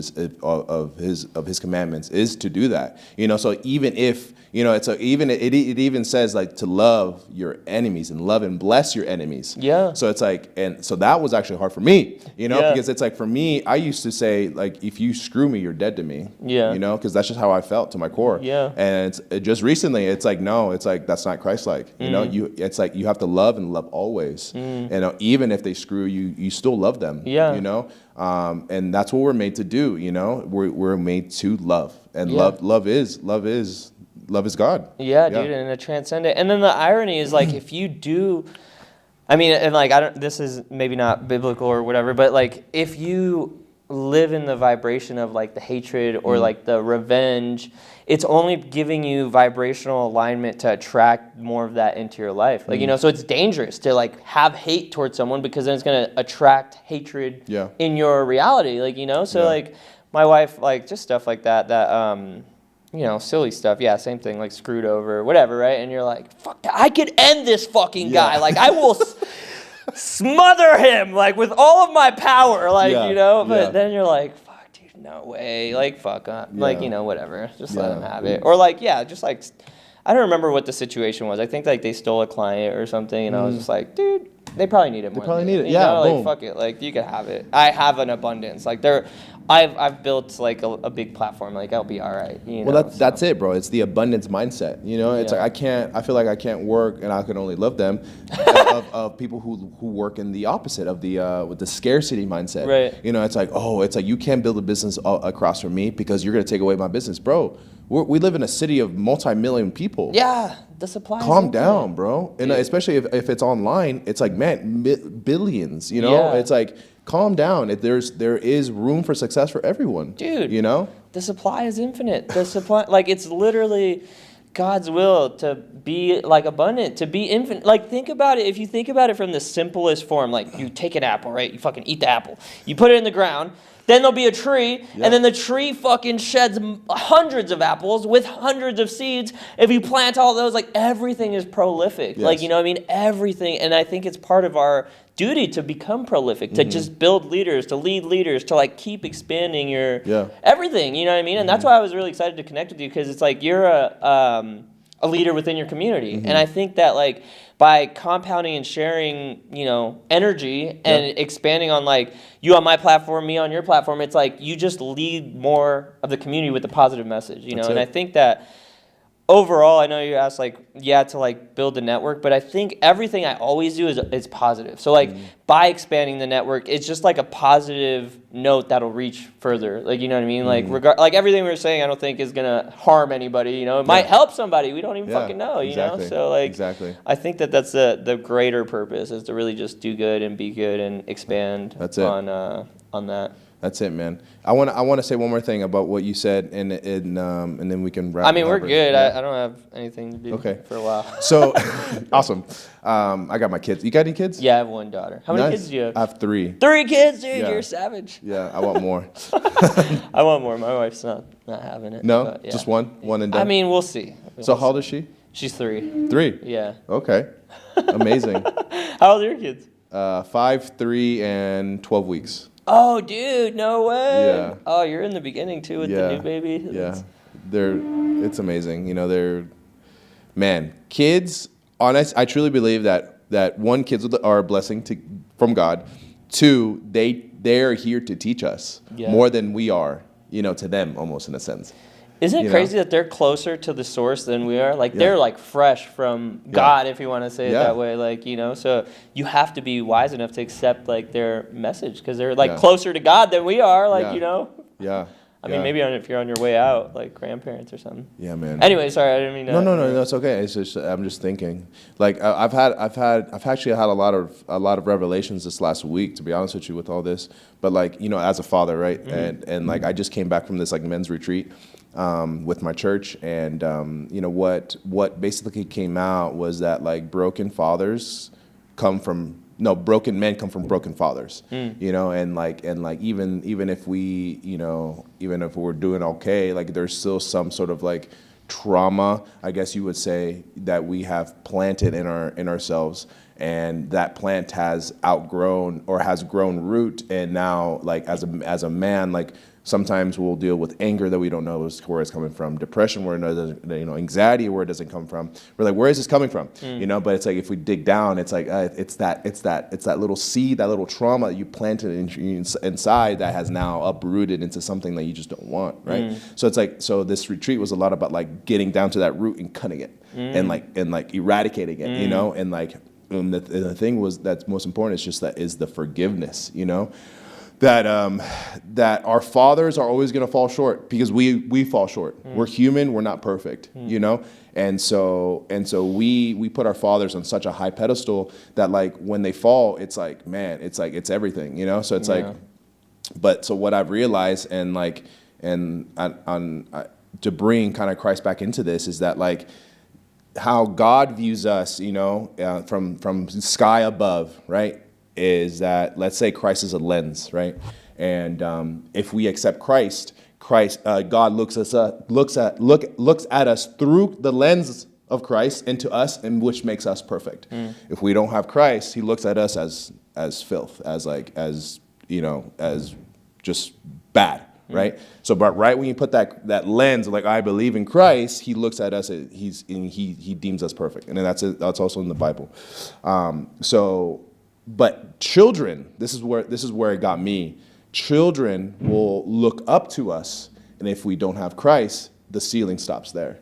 of his commandments, is to do that. You know, so even if, you know, it even says like to love your enemies and love and bless your enemies. Yeah. So it's like, and so that was actually hard for me, you know, because it's like, for me, I used to say like, if you screw me, you're dead to me. Yeah. You know, because that's just how I felt to my core. Yeah. And just recently, it's like, no, it's like, that's not Christ-like. You know, it's like you have to love and love always. And even if they screw you, you still love them.
Yeah.
You know, and that's what we're made to do. You know, we're made to love, and love is God.
Yeah, dude, and it transcendent. And then the irony is like if you do, I mean, and like I don't. This is maybe not biblical or whatever, but like if you live in the vibration of like the hatred or like the revenge, it's only giving you vibrational alignment to attract more of that into your life. Like, you know, so it's dangerous to like have hate towards someone because then it's going to attract hatred in your reality. Like, you know, so like my wife, like just stuff like that, you know, silly stuff. Yeah, same thing, like screwed over, whatever, right? And you're like, fuck, I could end this fucking guy. Like, I will smother him, like, with all of my power, like, you know? But then you're like, fuck, dude, no way. Like, fuck up. Like, you know, whatever. Just let him have it. Or, like, just, like, I don't remember what the situation was. I think, like, they stole a client or something, and I was just like, dude, they probably need it more.
They probably need it,
you know? Like, fuck it. Like, you can have it. I have an abundance. Like, I've built like a big platform. Like I'll be all right. You know,
well, that's it, bro. It's the abundance mindset. You know, it's like I feel like I can't work, and I can only love them. of people who work in the opposite of the with the scarcity mindset.
Right.
You know, it's like you can't build a business across from me because you're gonna take away my business, bro. We live in a city of multi-million people.
Yeah, the supply.
Calm down, bro. And especially if it's online, it's like, man, billions. You know, it's like. Calm down. There is room for success for everyone.
Dude,
you know?
The supply is infinite. The supply, like, it's literally God's will to be, like, abundant, to be infinite. Like, think about it. If you think about it from the simplest form, like, you take an apple, right? You fucking eat the apple. You put it in the ground. Then there'll be a tree, and then the tree fucking sheds hundreds of apples with hundreds of seeds. If you plant all those, like, everything is prolific. Yes. Like, you know what I mean? Everything. And I think it's part of our duty to become prolific, to just build leaders, to lead leaders, to like keep expanding your everything, you know what I mean? And that's why I was really excited to connect with you, because it's like you're a leader within your community. And I think that like by compounding and sharing, you know, energy and expanding on like you on my platform, me on your platform, it's like you just lead more of the community with a positive message, you know? And I think that overall, I know you asked like, to like build a network, but I think everything I always do is positive. So like by expanding the network, it's just like a positive note that'll reach further. Like, you know what I mean? Like like everything we were saying, I don't think is gonna harm anybody. You know, it might help somebody. We don't even fucking know. You know, so like, I think that that's the greater purpose is to really just do good and be good and expand on that.
That's it, man. I want to say one more thing about what you said, and then we can wrap.
I mean, we're good. I don't have anything to do for a while.
So, awesome. I got my kids. You got any kids?
Yeah, I have one daughter. How many kids do you have?
I have 3.
3 kids, dude. You're a savage.
Yeah, I want more.
I want more. My wife's not having it.
No, but, just one and done.
I mean, we'll see.
So how old is she?
She's 3.
3.
Yeah.
Okay. Amazing.
How old are your kids?
5, 3, and 12 weeks.
Oh, dude, no way.
Yeah.
Oh, you're in the beginning, too, with the new baby.
Yeah. It's amazing. You know, kids, honest, I truly believe that one, kids are a blessing from God. 2, they're here to teach us more than we are, you know, to them almost in a sense.
Isn't it crazy that they're closer to the source than we are? Like, they're, like, fresh from God, if you want to say it that way. Like, you know, so you have to be wise enough to accept, like, their message because they're, like, closer to God than we are, like, you know?
Yeah.
I mean, maybe if you're on your way out, like, grandparents or something.
Yeah, man.
Anyway, sorry, I didn't mean to...
No, it's okay. It's just, I'm just thinking. Like, I've actually had a lot of revelations this last week, to be honest with you, with all this. But, like, you know, as a father, right? And like, I just came back from this, like, men's retreat. With my church, and you know what basically came out was that like broken men come from broken fathers, you know, and like even if we're doing okay, like there's still some sort of like trauma, I guess you would say, that we have planted in ourselves, and that plant has outgrown or has grown root, and now like as a man, like Sometimes we'll deal with anger that we don't know where it's coming from, depression where it doesn't, anxiety where it doesn't come from. We're like, where is this coming from? But it's like if we dig down, it's like it's that little seed, that little trauma that you planted inside that has now uprooted into something that you just don't want, right? So it's like, so this retreat was a lot about like getting down to that root and cutting it and like eradicating it, and like the thing was that's most important is the forgiveness, that our fathers are always going to fall short because we fall short. We're human. We're not perfect, and so we put our fathers on such a high pedestal that like when they fall, it's like, man, it's like it's everything, So it's like, but so what I've realized to bring kind of Christ back into this is that like how God views us, from sky above, right? Is that, let's say Christ is a lens, right? And if we accept Christ, God looks at us through the lens of Christ into us, and which makes us perfect. If we don't have Christ, He looks at us as filth, as just bad, right? So, but right when you put that lens, like I believe in Christ, He looks at us, He deems us perfect, and that's also in the Bible. But children, this is where it got me. Children will look up to us, and if we don't have Christ, the ceiling stops there,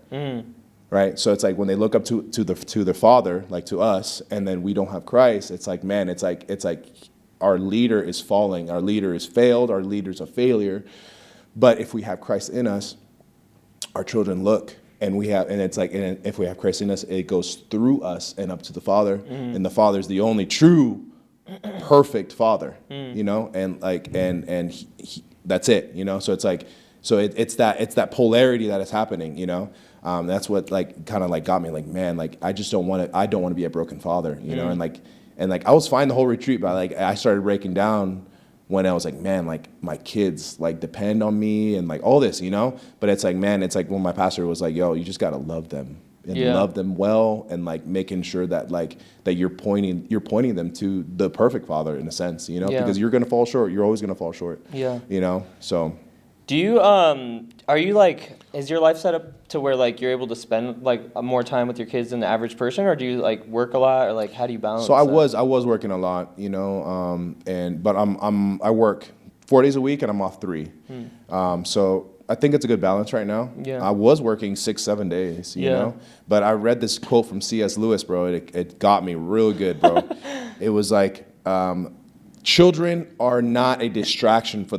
right? So it's like when they look up to their father, like to us, and then we don't have Christ. It's like, man, it's like our leader is falling, our leader is failed, our leader's a failure. But if we have Christ in us, our children look. And if we have Christ in us, it goes through us and up to the Father, and the Father's the only true, perfect Father, and he, that's it, So it's like, it's that polarity that is happening, That's what like kind of like got me, like, man, like I don't want to be a broken father, and like I was fine the whole retreat, but like I started breaking down when I was like, man, like my kids like depend on me and like all this, but it's like, man, it's like when my pastor was like, yo, you just got to love them and love them well. And like making sure that like, that you're pointing them to the perfect father in a sense, because you're going to fall short. You're always going to fall short. Yeah. So.
Do you, are you like, is your life set up to where like you're able to spend like more time with your kids than the average person, or do you like work a lot, or like how do you balance?
So I was working a lot, but I work 4 days a week and I'm off 3. So I think it's a good balance right now. Yeah. I was working 6-7 days, you know, but I read this quote from C.S. Lewis, bro. It got me real good, bro. It was like, children are not a distraction from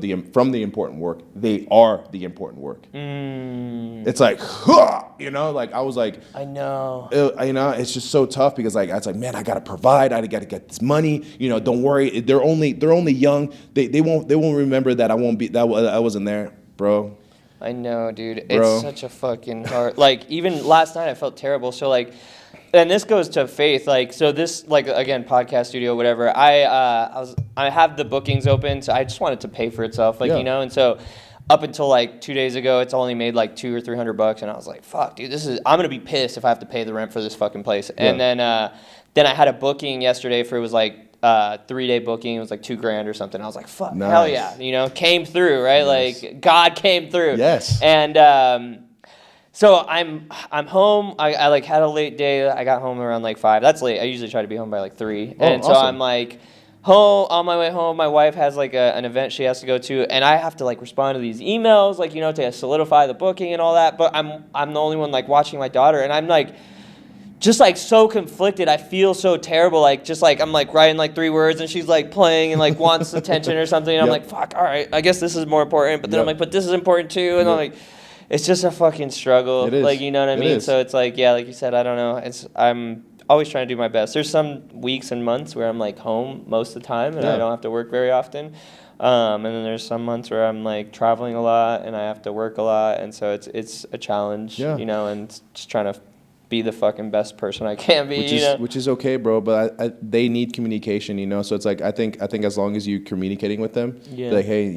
the important work. They are the important work. It's like, like I was like,
I know,
it's just so tough because like it's like, man, I gotta provide. I gotta get this money. Don't worry. They're only young. They won't remember that I wasn't there, bro.
I know, dude. It's such a fucking hard. Like even last night, I felt terrible. So like. And this goes to faith, like, so this, like, again, podcast studio, whatever, I have the bookings open, so I just want it to pay for itself, like, and so up until, like, 2 days ago, it's only made, like, $200 or $300, and I was like, fuck, dude, I'm gonna be pissed if I have to pay the rent for this fucking place, and then I had a booking yesterday for, it was, like, 3-day booking, it was, like, $2,000 or something, I was like, fuck, nice. Hell yeah, came through, right, nice. Like, God came through,
yes,
and, so I'm home. I like had a late day. I got home around like 5. That's late. I usually try to be home by like 3. And so awesome. I'm like home on my way home. My wife has like an event she has to go to, and I have to like respond to these emails, like to solidify the booking and all that. But I'm the only one like watching my daughter, and I'm like just like so conflicted. I feel so terrible. Like just like I'm like writing like 3 words, and she's like playing and like wants attention or something. And I'm like, fuck. All right, I guess this is more important. But then I'm like, but this is important too. And I'm like. It's just a fucking struggle.
It is.
Like, you know what I mean? So it's like, yeah, like you said, I don't know. I'm always trying to do my best. There's some weeks and months where I'm like home most of the time and I don't have to work very often. And then there's some months where I'm like traveling a lot and I have to work a lot. And so it's a challenge, and just trying to be the fucking best person I can be,
which is okay, bro. But they need communication, So it's like I think as long as you're communicating with them, like, hey,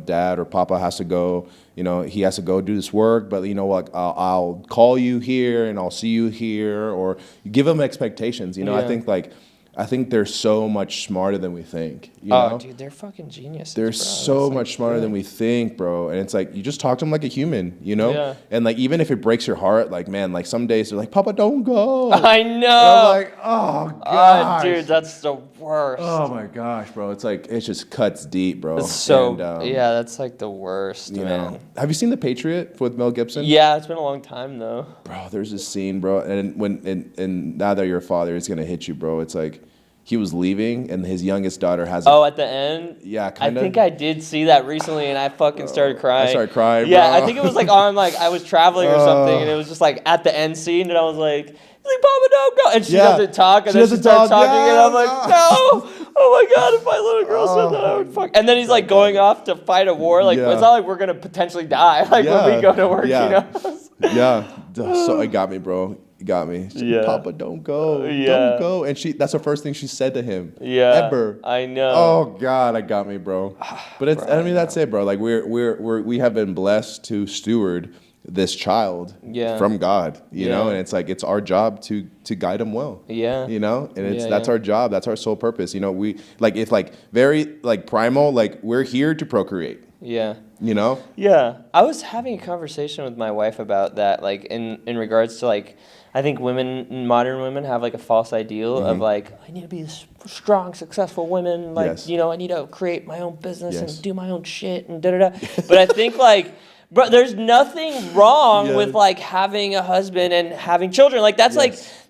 dad or papa has to go, he has to go do this work, but what, I'll call you here and I'll see you here, or you give them expectations, I think like I think they're so much smarter than we think. You know?
Dude, they're fucking geniuses.
They're
bro.
so much smarter than we think, bro. And it's like, you just talk to them like a human, you know?
Yeah.
And like, even if it breaks your heart, like, man, like some days they're like, Papa, don't go.
I know.
And I'm like, oh, gosh.
Dude, that's the worst.
Oh my gosh, bro. It's like, it just cuts deep, bro.
It's so,
and,
yeah, that's like the worst,
you
man.
know. Have you seen The Patriot with Mel Gibson?
Yeah, it's been a long time, though.
Bro, there's this scene, bro. And now that you're a father, it's going to hit you, bro. It's like, he was leaving, and his youngest daughter has.
At the end.
Yeah, kind of.
I think I did see that recently, and I fucking started crying.
I started crying.
Yeah,
bro.
I think it was like on I was traveling or something, and it was just like at the end scene, and I was like, Papa, don't go, and she doesn't talk, and then she starts talking, and I'm like, no, oh my god, if my little girl said that, I would fuck. And then he's like going off to fight a war, like it's not like we're gonna potentially die, like when we go to work, you know.
Yeah, so it got me, bro. It got me. Said, Papa, don't go. Don't go. And that's the first thing she said to him.
Yeah.
Ever.
I know.
Oh God, it got me, bro. But it's I mean that's it, bro. Like we have been blessed to steward this child from God, you know, and it's like it's our job to guide him well. Yeah. You know? And that's our job, that's our sole purpose. You know, we it's like very like primal, like we're here to procreate. Yeah. You know? Yeah.
I was having a conversation with my wife about that, like in regards to like I think modern women have like a false ideal of like, I need to be strong, successful women. Like, you know, I need to create my own business and do my own shit and da-da-da. But I think like, bro, there's nothing wrong with like having a husband and having children. Like that's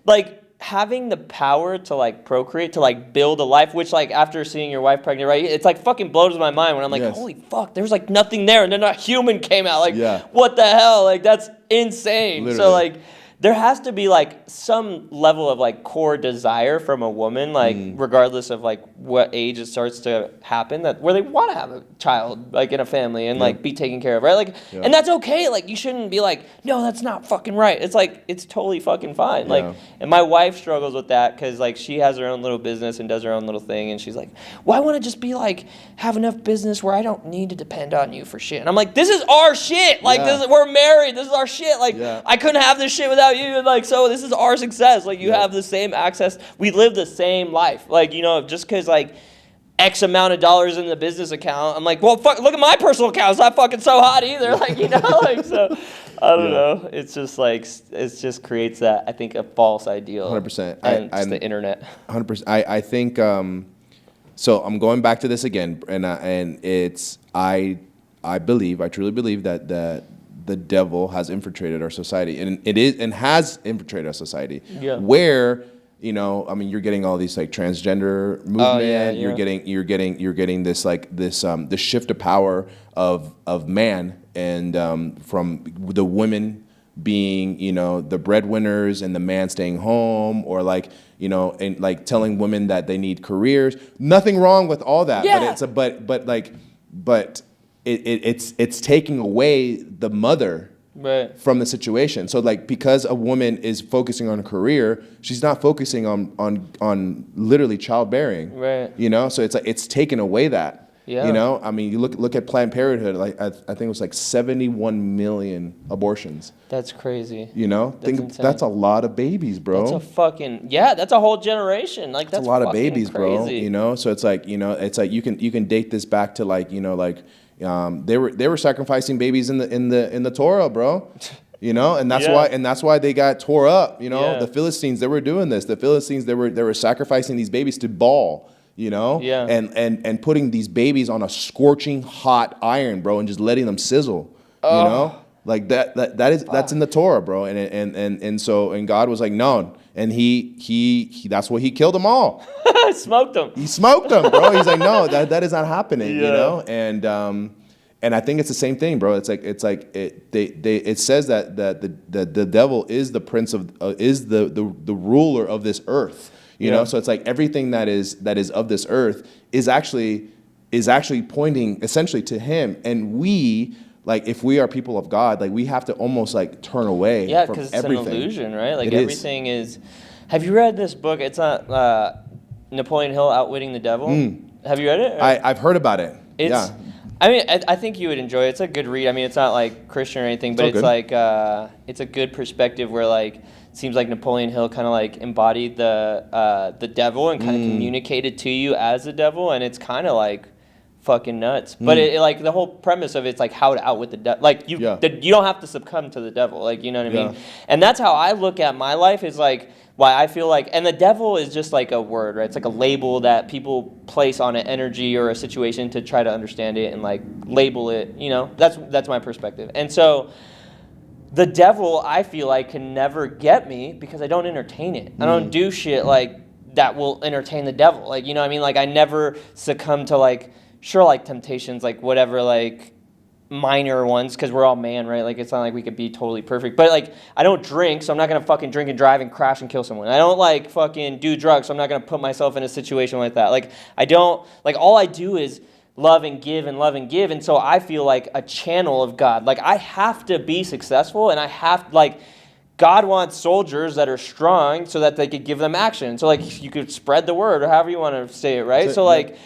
like having the power to like procreate, to like build a life, which like after seeing your wife pregnant, right, it's like fucking blows my mind when I'm like, holy fuck, there's like nothing there. And then a human came out. Like, what the hell? Like that's insane. Literally. So like, there has to be like some level of like core desire from a woman, like regardless of like what age it starts to happen, that where they want to have a child, like in a family and like be taken care of, right? Like, and that's okay. Like you shouldn't be like, no, that's not fucking right. It's like, it's totally fucking fine. Like, and my wife struggles with that because like she has her own little business and does her own little thing. And she's like, well, I want to just be like, have enough business where I don't need to depend on you for shit. And I'm like, this is our shit. Like we're married. This is our shit. Like I couldn't have this shit without you. And like, so this is our success. Like you have the same access. We live the same life. Like, you know, just because like X amount of dollars in the business account, I'm like, well, fuck, look at my personal account. It's not fucking so hot either. Like, you know, like, so I don't know. It's just like, it just creates that, I think, a false ideal.
100%.
And just the internet.
100%. I think, so I'm going back to this again. And it's, I truly believe that the devil has infiltrated our society, and it is and has infiltrated our society. Yeah. Where, you know, I mean, you're getting all these like transgender movement. You're getting this like this shift of power of man, and from the women being, you know, the breadwinners and the man staying home, or like, you know, and like telling women that they need careers. Nothing wrong with all that, but it's taking away the mother from the situation. So like, because a woman is focusing on a career, she's not focusing on literally childbearing. Right. You know, so it's like it's taken away that. Yeah. You know, I mean, you look at Planned Parenthood. Like I think it was like 71 million abortions.
That's crazy.
You know, that's a lot of babies, bro.
That's a fucking that's a whole generation. Like that's
a lot of babies,
crazy.
Bro. You know, so it's like, you know, you can date this back to like, you know, like they were sacrificing babies in the Torah, bro. You know, and that's why they got tore up. You know, the Philistines, they were doing this. The Philistines, they were sacrificing these babies to Baal. You know, and putting these babies on a scorching hot iron, bro, and just letting them sizzle. You know, like that's in the Torah, bro. And God was like, no, and he that's what he killed them all.
Smoked them.
He smoked them, bro. He's like, no, that is not happening. You know, and I think it's the same thing, bro. It says that the devil is the prince of is the ruler of this earth. You know, so it's like everything that is of this earth is actually pointing essentially to him. And we, like, if we are people of God, like, we have to almost like turn away from everything. Yeah, because it's an illusion, right? Like everything is. Have you read this book? It's not Napoleon Hill, Outwitting the Devil. Have you read it? I've heard about it.
I mean, I think you would enjoy it. It's a good read. I mean, it's not like Christian or anything, but it's like it's a good perspective where like it seems like Napoleon Hill kind of like embodied the devil and kind of communicated to you as the devil, and it's kind of like fucking nuts. But it like the whole premise of it's like how to outwit the devil. Like you don't have to succumb to the devil. Like, you know what I mean? And that's how I look at my life, is like why I feel like, and the devil is just like a word, right? It's like a label that people place on an energy or a situation to try to understand it and like label it, you know? That's my perspective. And so the devil, I feel like, can never get me because I don't entertain it. I don't do shit like that will entertain the devil. Like, you know what I mean? Like I never succumb to like, sure, like temptations, like whatever, like minor ones, because we're all man, right? Like it's not like we could be totally perfect, but like I don't drink, so I'm not gonna fucking drink and drive and crash and kill someone. I don't like fucking do drugs, so I'm not gonna put myself in a situation like that. Like I don't, like all I do is love and give and love and give, and so I feel like a channel of God. Like I have to be successful, and I have, like, God wants soldiers that are strong so that they could give them action. So like you could spread the word or however you want to say it, right? So like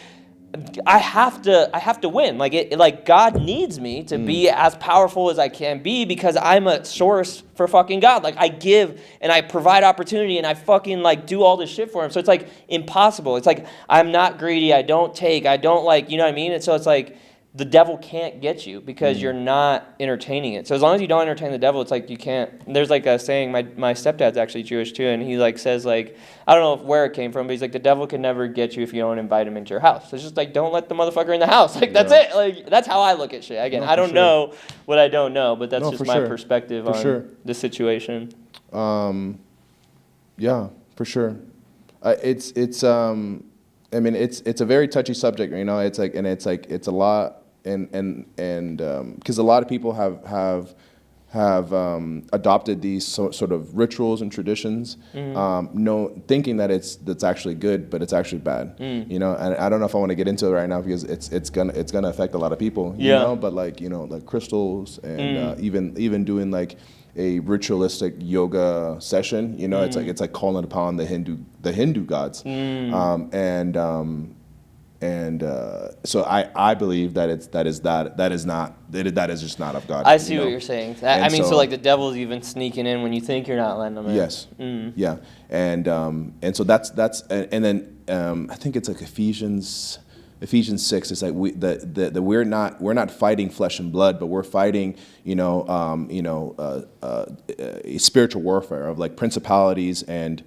I have to win. Like God needs me to be as powerful as I can be, because I'm a source for fucking God. Like I give and I provide opportunity and I fucking like do all this shit for him. So it's like impossible. It's like I'm not greedy. I don't take. I don't, like, you know what I mean? And so it's like the devil can't get you because you're not entertaining it. So as long as you don't entertain the devil, it's like you can't. There's like a saying, my stepdad's actually Jewish too, and he like says, like, I don't know where it came from, but he's like, the devil can never get you if you don't invite him into your house. So it's just like, don't let the motherfucker in the house. Like that's it. Like that's how I look at shit. Again, I don't know what I don't know, but that's just my perspective on the situation.
Yeah, for sure. It's I mean, it's a very touchy subject, you know. It's a lot. And because a lot of people have adopted these sort of rituals and traditions, thinking that that's actually good, but it's actually bad. You know, and I don't know if I want to get into it right now because it's gonna affect a lot of people. You know, but like, you know, like crystals and even doing like a ritualistic yoga session. You know, it's like calling upon the Hindu gods, so I believe that is just not of God.
I see what you're saying. I mean, so like the devil's even sneaking in when you think you're not letting him in.
Yes. Yeah. And so that's and then I think it's like Ephesians 6. It's like we're not fighting flesh and blood, but we're fighting spiritual warfare of like principalities and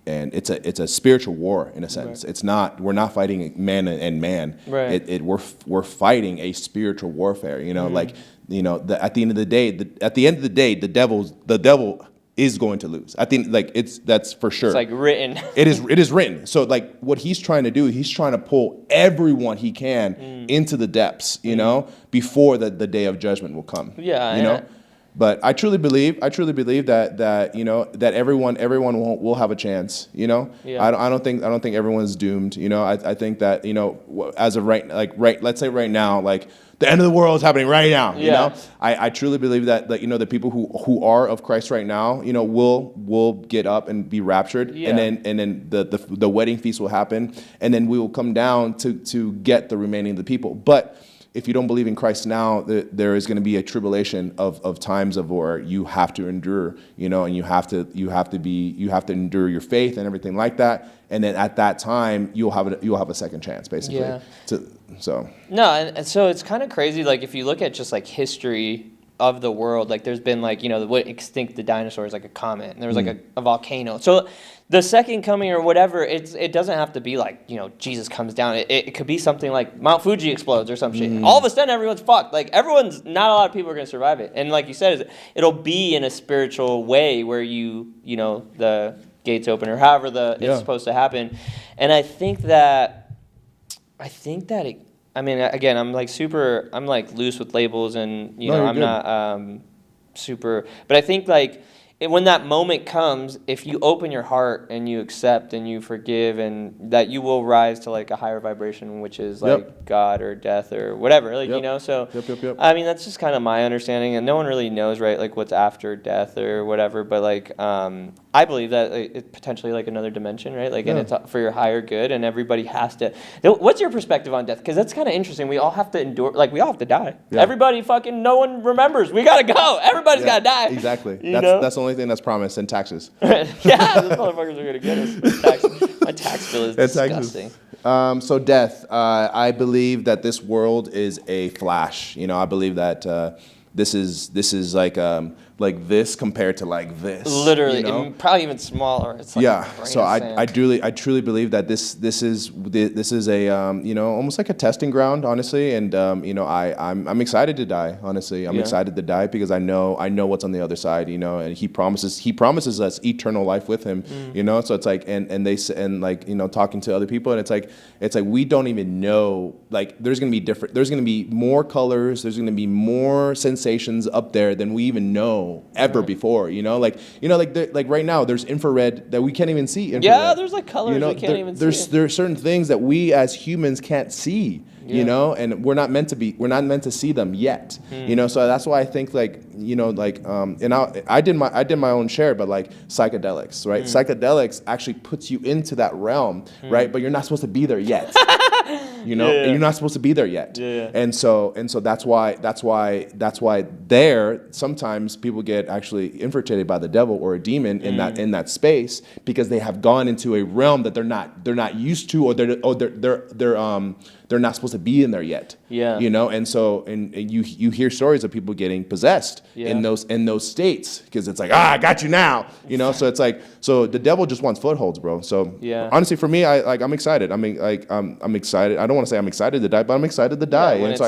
it's a spiritual war in a sense. Right. We're not fighting man and man. Right. We're fighting a spiritual warfare. You know, like, you know, at the end of the day, the devil is going to lose. I think like that's for sure.
It's like written.
It is written. So like what he's trying to do, he's trying to pull everyone he can into the depths, you know, before the day of judgment will come.
Yeah.
You know. But I truly believe that you know, that everyone will have a chance. You know, I don't think everyone's doomed. You know, I think that, you know, as of let's say right now, like the end of the world is happening right now. You know, I truly believe that you know, the people who are of Christ right now, you know, will get up and be raptured, and then the wedding feast will happen, and then we will come down to get the remaining of the people. But if you don't believe in Christ now, there is going to be a tribulation of times of where you have to endure, you know, and you have to endure your faith and everything like that. And then at that time, you'll have a second chance, basically. Yeah.
No, and so it's kind of crazy. Like if you look at just like history of the world, like there's been like, you know, what extinct the dinosaurs, like a comet, and there was like a volcano. So the second coming or whatever, it doesn't have to be like, you know, Jesus comes down. It could be something like Mount Fuji explodes or some shit. All of a sudden, everyone's fucked. Like not a lot of people are going to survive it. And like you said, it'll be in a spiritual way where you know, the gates open or however it's supposed to happen. And I think that I mean, again, I'm like loose with labels, and, you know, I'm not super, but I think like when that moment comes, if you open your heart and you accept and you forgive, and that you will rise to like a higher vibration, which is like God or death or whatever, like, you know, so I mean, that's just kind of my understanding, and no one really knows, right, like what's after death or whatever, but like I believe that it's potentially like another dimension, right, like, and it's for your higher good, and everybody has to. What's your perspective on death? Because that's kind of interesting. We all have to endure, like, we all have to die. Everybody fucking, no one remembers. We gotta go. Everybody's gotta die.
Exactly. That's the only thing that's promised, and taxes.
Yeah, those motherfuckers are gonna get us. My tax bill is disgusting.
So death. I believe that this world is a flash. You know, I believe that this is like this compared to like this.
Literally,
you know?
and probably even smaller. It's like
So I truly believe that this is a you know, almost like a testing ground, honestly. And you know, I'm excited to die. Honestly, I'm excited to die because I know what's on the other side. You know, and he promises us eternal life with him. You know, so it's like and like, you know, talking to other people, and it's like we don't even know, like there's gonna be more colors, there's gonna be more sensations up there than we even know ever before, you know, like right now there's infrared that we can't even see.
There's like colors, you know, we can't even see.
There's certain things that we as humans can't see, you know, and we're not meant to see them yet, you know. So that's why I think, like, you know, like and I did my own share, but like psychedelics, right? Psychedelics actually puts you into that realm, right? But you're not supposed to be there yet. You know, and you're not supposed to be there yet. And so that's why there sometimes people get actually infiltrated by the devil or a demon in that space, because they have gone into a realm that they're not used to, or they're not supposed to be in there yet. You know, and so you hear stories of people getting possessed in those states, because it's like, I got you now, you know. So it's like, so the devil just wants footholds, bro. So honestly, for me, I'm excited. I mean, like I'm excited. I don't want to say I'm excited to die, but I'm excited to die.
When
and
it's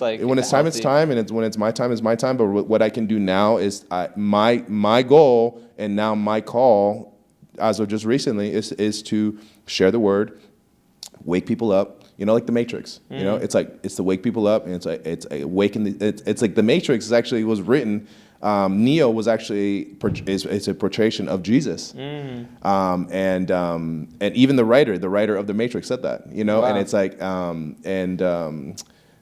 like,
when it's time, it's time, and when it's my time, it's my time. But what I can do now is my goal, and now my call, as of just recently, is to share the word, wake people up. You know, like the Matrix. You know, it's to wake people up, and it's like the Matrix was written. Neo was actually it's a portrayal of Jesus, and even the writer of the Matrix said that. You know, and it's like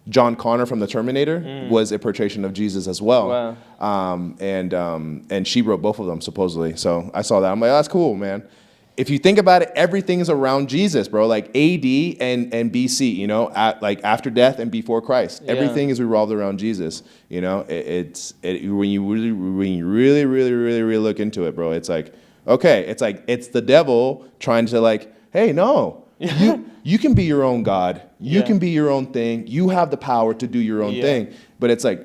John Connor from the Terminator was a portrayal of Jesus as well. And she wrote both of them supposedly. So I saw that. I'm like, oh, that's cool, man. If you think about it, everything is around Jesus, bro. Like AD and BC, you know, like after death and before Christ. Everything is revolved around Jesus. You know, when you really look into it, bro, it's like, okay, it's the devil trying to, like, hey, no, you can be your own God. You can be your own thing. You have the power to do your own thing. But it's a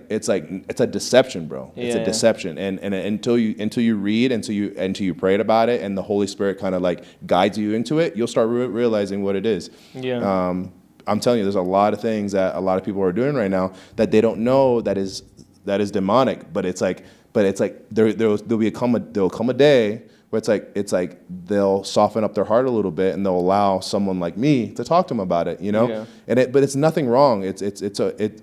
deception, bro. It's a deception, and until you read, until you pray about it, and the Holy Spirit kind of like guides you into it, you'll start realizing what it is. I'm telling you, there's a lot of things that a lot of people are doing right now that they don't know that is demonic. But it's like there'll come a day where it's like they'll soften up their heart a little bit, and they'll allow someone like me to talk to them about it, you know. But it's nothing wrong. I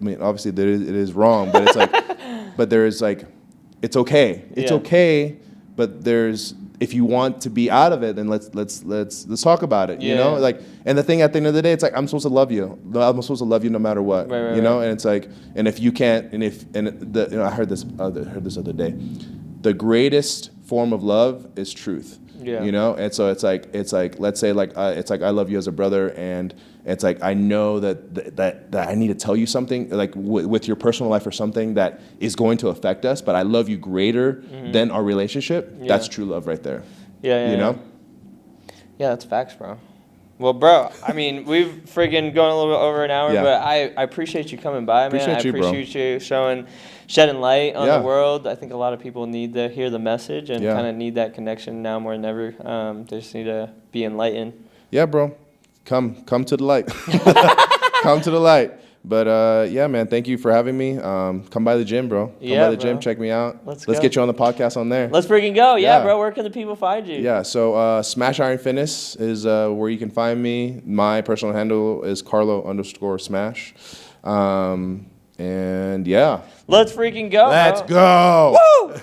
mean, obviously it is wrong, but it's like, but there's like, it's okay. It's okay. But if you want to be out of it, then let's talk about it. You know, like, and the thing at the end of the day, it's like, I'm supposed to love you. I'm supposed to love you no matter what. You know, and it's like, and if you can't, I heard this other day, the greatest form of love is truth. You know, and so it's like let's say it's like I love you as a brother, and it's like I know that I need to tell you something, like with your personal life or something that is going to affect us, but I love you greater than our relationship. That's true love right there. You know?
Yeah, that's facts, bro. Well, bro, I mean, we've friggin' gone a little bit over an hour, but I appreciate you coming by, man. I appreciate you shedding light on the world. I think a lot of people need to hear the message and kind of need that connection now more than ever. They just need to be enlightened. Yeah,
bro. Come to the light. Come to the light. But yeah, man, thank you for having me. Come by the gym, bro. Come by the gym, check me out. Let's get you on the podcast on there.
Let's freaking go. Yeah, bro. Where can the people find you?
Yeah, so Smash Iron Fitness is where you can find me. My personal handle is Carlo_Smashr. And yeah.
Let's freaking go.
Let's go.
Woo!